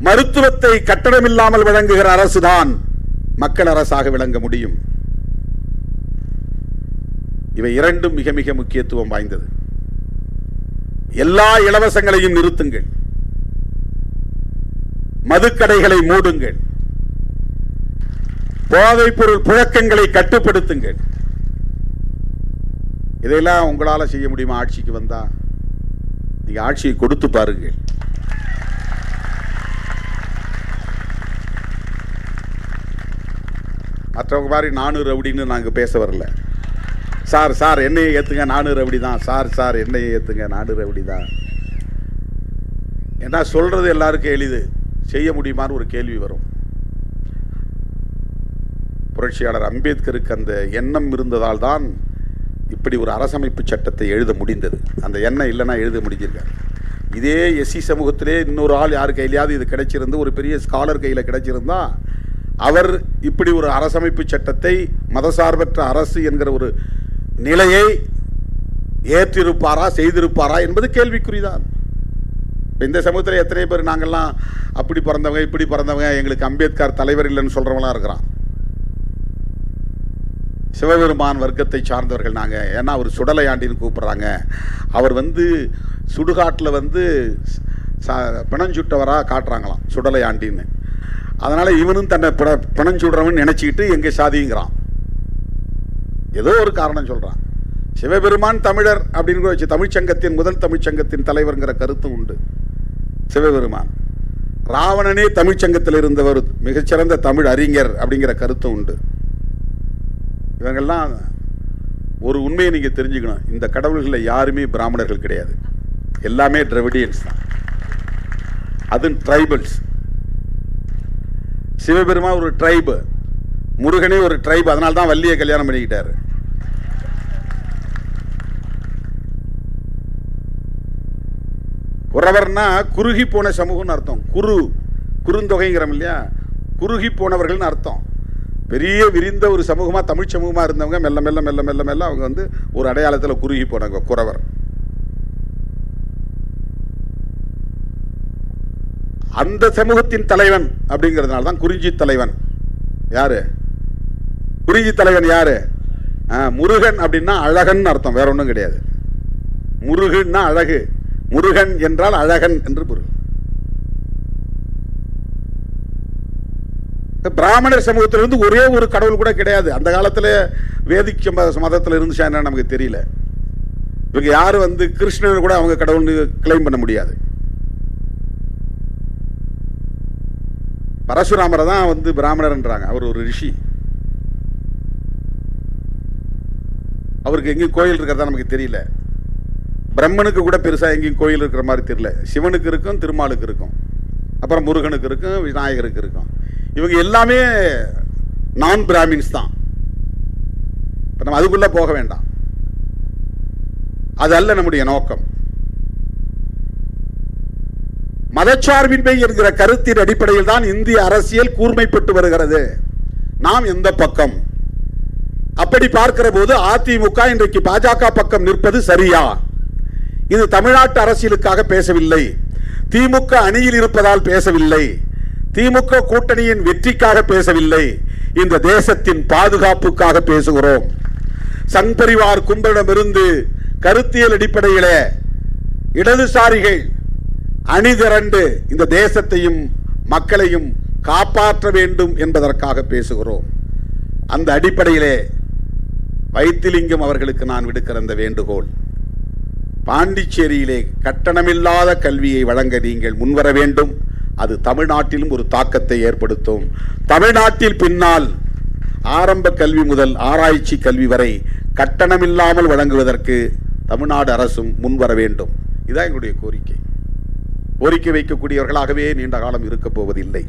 மருத்துவத்தை கட்டணமில்லாமல் வழங்குகிற அரசுதான் மக்கள் அரசாக விளங்க முடியும். இவை இரண்டும் மிக மிக முக்கியத்துவம் வாய்ந்தது. எல்லா இலவசங்களையும் நிறுத்துங்கள், மதுக்கடைகளை மூடுங்கள், போதைப் பொருள் புழக்கங்களை கட்டுப்படுத்துங்கள். இதையெல்லாம் உங்களால செய்ய முடியுமா? ஆட்சிக்கு வந்தா நீங்க ஆட்சியை கொடுத்து பாருங்கள். மற்றவங்க மாதிரி 400 ரவுடின்னு நாங்க பேச வரல. சார் என்னையை ஏத்துங்க, 400 ரவுடி தான். சார் என்னையை ஏத்துங்க, 400 ரவுடி தான். ஏன்னா சொல்றது எல்லாருக்கும் எளிது, செய்ய முடியுமான்னு ஒரு கேள்வி வரும். புரட்சியாளர் அம்பேத்கருக்கு அந்த எண்ணம் இருந்ததால் தான் இப்படி ஒரு அரசமைப்பு சட்டத்தை எழுத முடிந்தது. அந்த எண்ணம் இல்லைன்னா எழுத முடிஞ்சிருக்காரு. இதே எஸ்சி சமூகத்திலே இன்னொரு ஆள் யார் கையிலையாவது இது கிடைச்சிருந்து, ஒரு பெரிய ஸ்காலர் கையில் கிடைச்சிருந்தா அவர் இப்படி ஒரு அரசமைப்பு சட்டத்தை, மதசார்பற்ற அரசு என்கிற ஒரு நிலையை ஏற்றிருப்பாரா, செய்திருப்பாரா என்பது கேள்விக்குறிதான். இந்த சமூகத்தில் எத்தனை பேர் நாங்கள்லாம் அப்படி பிறந்தவங்க இப்படி பிறந்தவங்க, எங்களுக்கு அம்பேத்கர் தலைவர் இல்லைன்னு சொல்கிறவங்களாம் இருக்கிறான். சிவபெருமான் வர்க்கத்தை சார்ந்தவர்கள் நாங்கள். ஏன்னா அவர் சுடலையாண்டின்னு கூப்பிட்றாங்க. அவர் சுடுகாட்டில் பிணஞ்சுட்டவராக காட்டுறாங்களாம் சுடலையாண்டின்னு. அதனால் இவனும் தன்னை பிணஞ்சுடுறவன் நினச்சிக்கிட்டு எங்கள் சாதிங்கிறான். ஏதோ ஒரு காரணம் சொல்கிறான். சிவபெருமான் தமிழர் அப்படின்னு கூட வச்சு தமிழ்ச்சங்கத்தின் முதல் தமிழ்ச்சங்கத்தின் தலைவர்ங்கிற கருத்து உண்டு. சிவபெருமான் ராவணனே தமிழ்ச்சங்கத்தில் இருந்தவர், மிகச்சிறந்த தமிழ் அறிஞர் அப்படிங்கிற கருத்து உண்டு. இவங்கெல்லாம் ஒரு உண்மையை நீங்கள் தெரிஞ்சுக்கணும். இந்த கடவுள்களில் யாருமே பிராமணர்கள் கிடையாது, எல்லாமே திராவிடியன்ஸ் தான். அது ட்ரைபல்ஸ். சிவபெருமான் ஒரு ட்ரைபு, முருகனே ஒரு ட்ரைபு. அதனால தான் வள்ளியை கல்யாணம் பண்ணிக்கிட்டாரு. குறவர்னா குறுகி போன சமூகம்னு அர்த்தம். குறுந்தொகைங்கிறோம் இல்லையா, குறுகி போனவர்கள்னு அர்த்தம். பெரிய விரிந்த ஒரு சமூகமாக தமிழ் சமூகமாக இருந்தவங்க மெல்ல மெல்ல மெல்ல மெல்ல மெல்ல அவங்க ஒரு அடையாளத்தில் குறுகி போனாங்க. குறவர். அந்த சமூகத்தின் தலைவன் அப்படிங்கிறதுனால தான் குறிஞ்சி தலைவன். யாரு குறிஞ்சி தலைவன்? யாரு? முருகன் அப்படின்னா அழகன் அர்த்தம், வேற ஒன்றும் கிடையாது. முருகன்னா அழகு, முருகன் என்றால் அழகன் என்று பொருள். பிராமணர் சமூகத்திலிருந்து ஒரே ஒரு கடவுள் கூட கிடையாது. அந்த காலத்தில் வேதிக்க மதத்தில் இருந்துச்சா என்ன நமக்கு தெரியல. இவங்க யாரும் கிருஷ்ணன் கூட அவங்க கடவுள்னு கிளைம் பண்ண முடியாது. பரசுராமரை தான் பிராமணர்ன்றாங்க. அவர் ஒரு ரிஷி. அவருக்கு எங்கேயும் கோயில் இருக்கிறதா நமக்கு தெரியல. பிரம்மனுக்கு கூட பெருசாக எங்கேயும் கோயில் இருக்கிற மாதிரி தெரியல. சிவனுக்கு இருக்கும், திருமாலுக்கு இருக்கும், அப்புறம் முருகனுக்கு இருக்கும், விநாயகருக்கு இருக்கும். இவங்க எல்லாமே நான் பிராமின்ஸ் தான். நம்ம அதுக்குள்ள போக வேண்டாம், அது அல்ல நம்முடைய நோக்கம். மதச்சார்பின்மை என்கிற கருத்தின் அடிப்படையில் தான் இந்திய அரசியல் கூர்மைப்பட்டு வருகிறது. நாம் எந்த பக்கம்? அப்படி பார்க்கிற போது அதிமுக இன்றைக்கு பாஜக பக்கம் நிற்பது சரியா? இது தமிழ்நாட்டு அரசியலுக்காக பேசவில்லை, திமுக அணியில் இருப்பதால் பேசவில்லை, திமுக கூட்டணியின் வெற்றிக்காக பேசவில்லை, இந்த தேசத்தின் பாதுகாப்புக்காக பேசுகிறோம். சங் பரிவார் கும்பலிடமிருந்து கருத்தியல் அடிப்படையிலே இடதுசாரிகள் அணிதிரண்டு இந்த தேசத்தையும் மக்களையும் காப்பாற்ற வேண்டும் என்பதற்காக பேசுகிறோம். அந்த அடிப்படையிலே வைத்திலிங்கம் அவர்களுக்கு நான் விடுக்கிற அந்த வேண்டுகோள், பாண்டிச்சேரியிலே கட்டணமில்லாத கல்வியை வழங்க நீங்கள் முன்வர வேண்டும். அது தமிழ்நாட்டிலும் ஒரு தாக்கத்தை ஏற்படுத்தும். தமிழ்நாட்டில் பின்னால் ஆரம்ப கல்வி முதல் ஆராய்ச்சி கல்வி வரை கட்டணமில்லாமல் வழங்குவதற்கு தமிழ்நாடு அரசும் முன்வர வேண்டும். இதுதான் எங்களுடைய கோரிக்கை. கோரிக்கை வைக்கக்கூடியவர்களாகவே நீண்ட காலம் இருக்க போவதில்லை.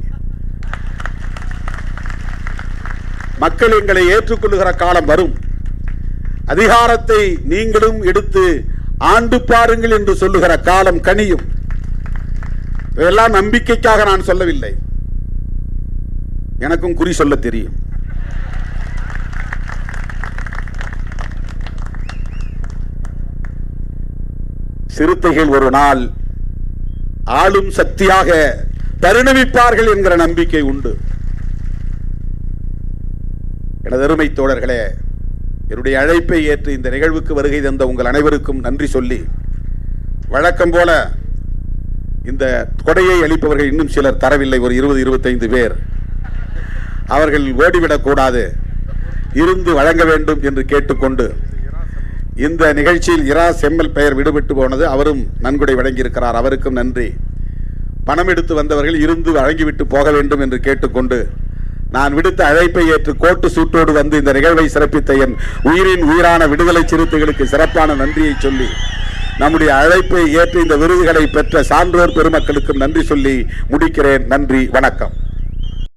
மக்கள் எங்களை ஏற்றுக்கொள்ளுகிற காலம் வரும். அதிகாரத்தை நீங்களும் எடுத்து ஆண்டு பாருங்கள் என்று சொல்லுகிற காலம் கனியும். இதெல்லாம் நம்பிக்கைக்காக நான் சொல்லவில்லை, எனக்கும் குறி சொல்ல தெரியும். சிறுத்தைகள் ஒரு நாள் ஆளும் சக்தியாக பரிணமிப்பார்கள் என்கிற நம்பிக்கை உண்டு. எனது அருமை தோழர்களே, என்னுடைய அழைப்பை ஏற்று இந்த நிகழ்வுக்கு வருகை தந்த உங்கள் அனைவருக்கும் நன்றி சொல்லி, வழக்கம் போல இந்த கொடையை அளிப்பவர்கள் இன்னும் சிலர் தரவில்லை, ஒரு 20-25 பேர். அவர்கள் ஓடிவிடக்கூடாது, இருந்து வழங்க வேண்டும் என்று கேட்டுக்கொண்டு, இந்த நிகழ்ச்சியில் இரா செம்மல் பெயர் விடுபட்டு போனது, அவரும் நன்கொடை வழங்கியிருக்கிறார், அவருக்கும் நன்றி. பணம் எடுத்து வந்தவர்கள் இருந்து வழங்கிவிட்டு போக வேண்டும் என்று கேட்டுக்கொண்டு, நான் விடுத்த அழைப்பை ஏற்று கோட்டு சூட்டோடு வந்து இந்த நிகழ்வை சிறப்பித்த என் உயிரின் உயிரான விடுதலை சிறுத்தைகளுக்கு சிறப்பான நன்றியை சொல்லி, நம்முடைய அழைப்பை ஏற்று இந்த விருதுகளை பெற்ற சான்றோர் பெருமக்களுக்கும் நன்றி சொல்லி முடிக்கிறேன். நன்றி, வணக்கம்.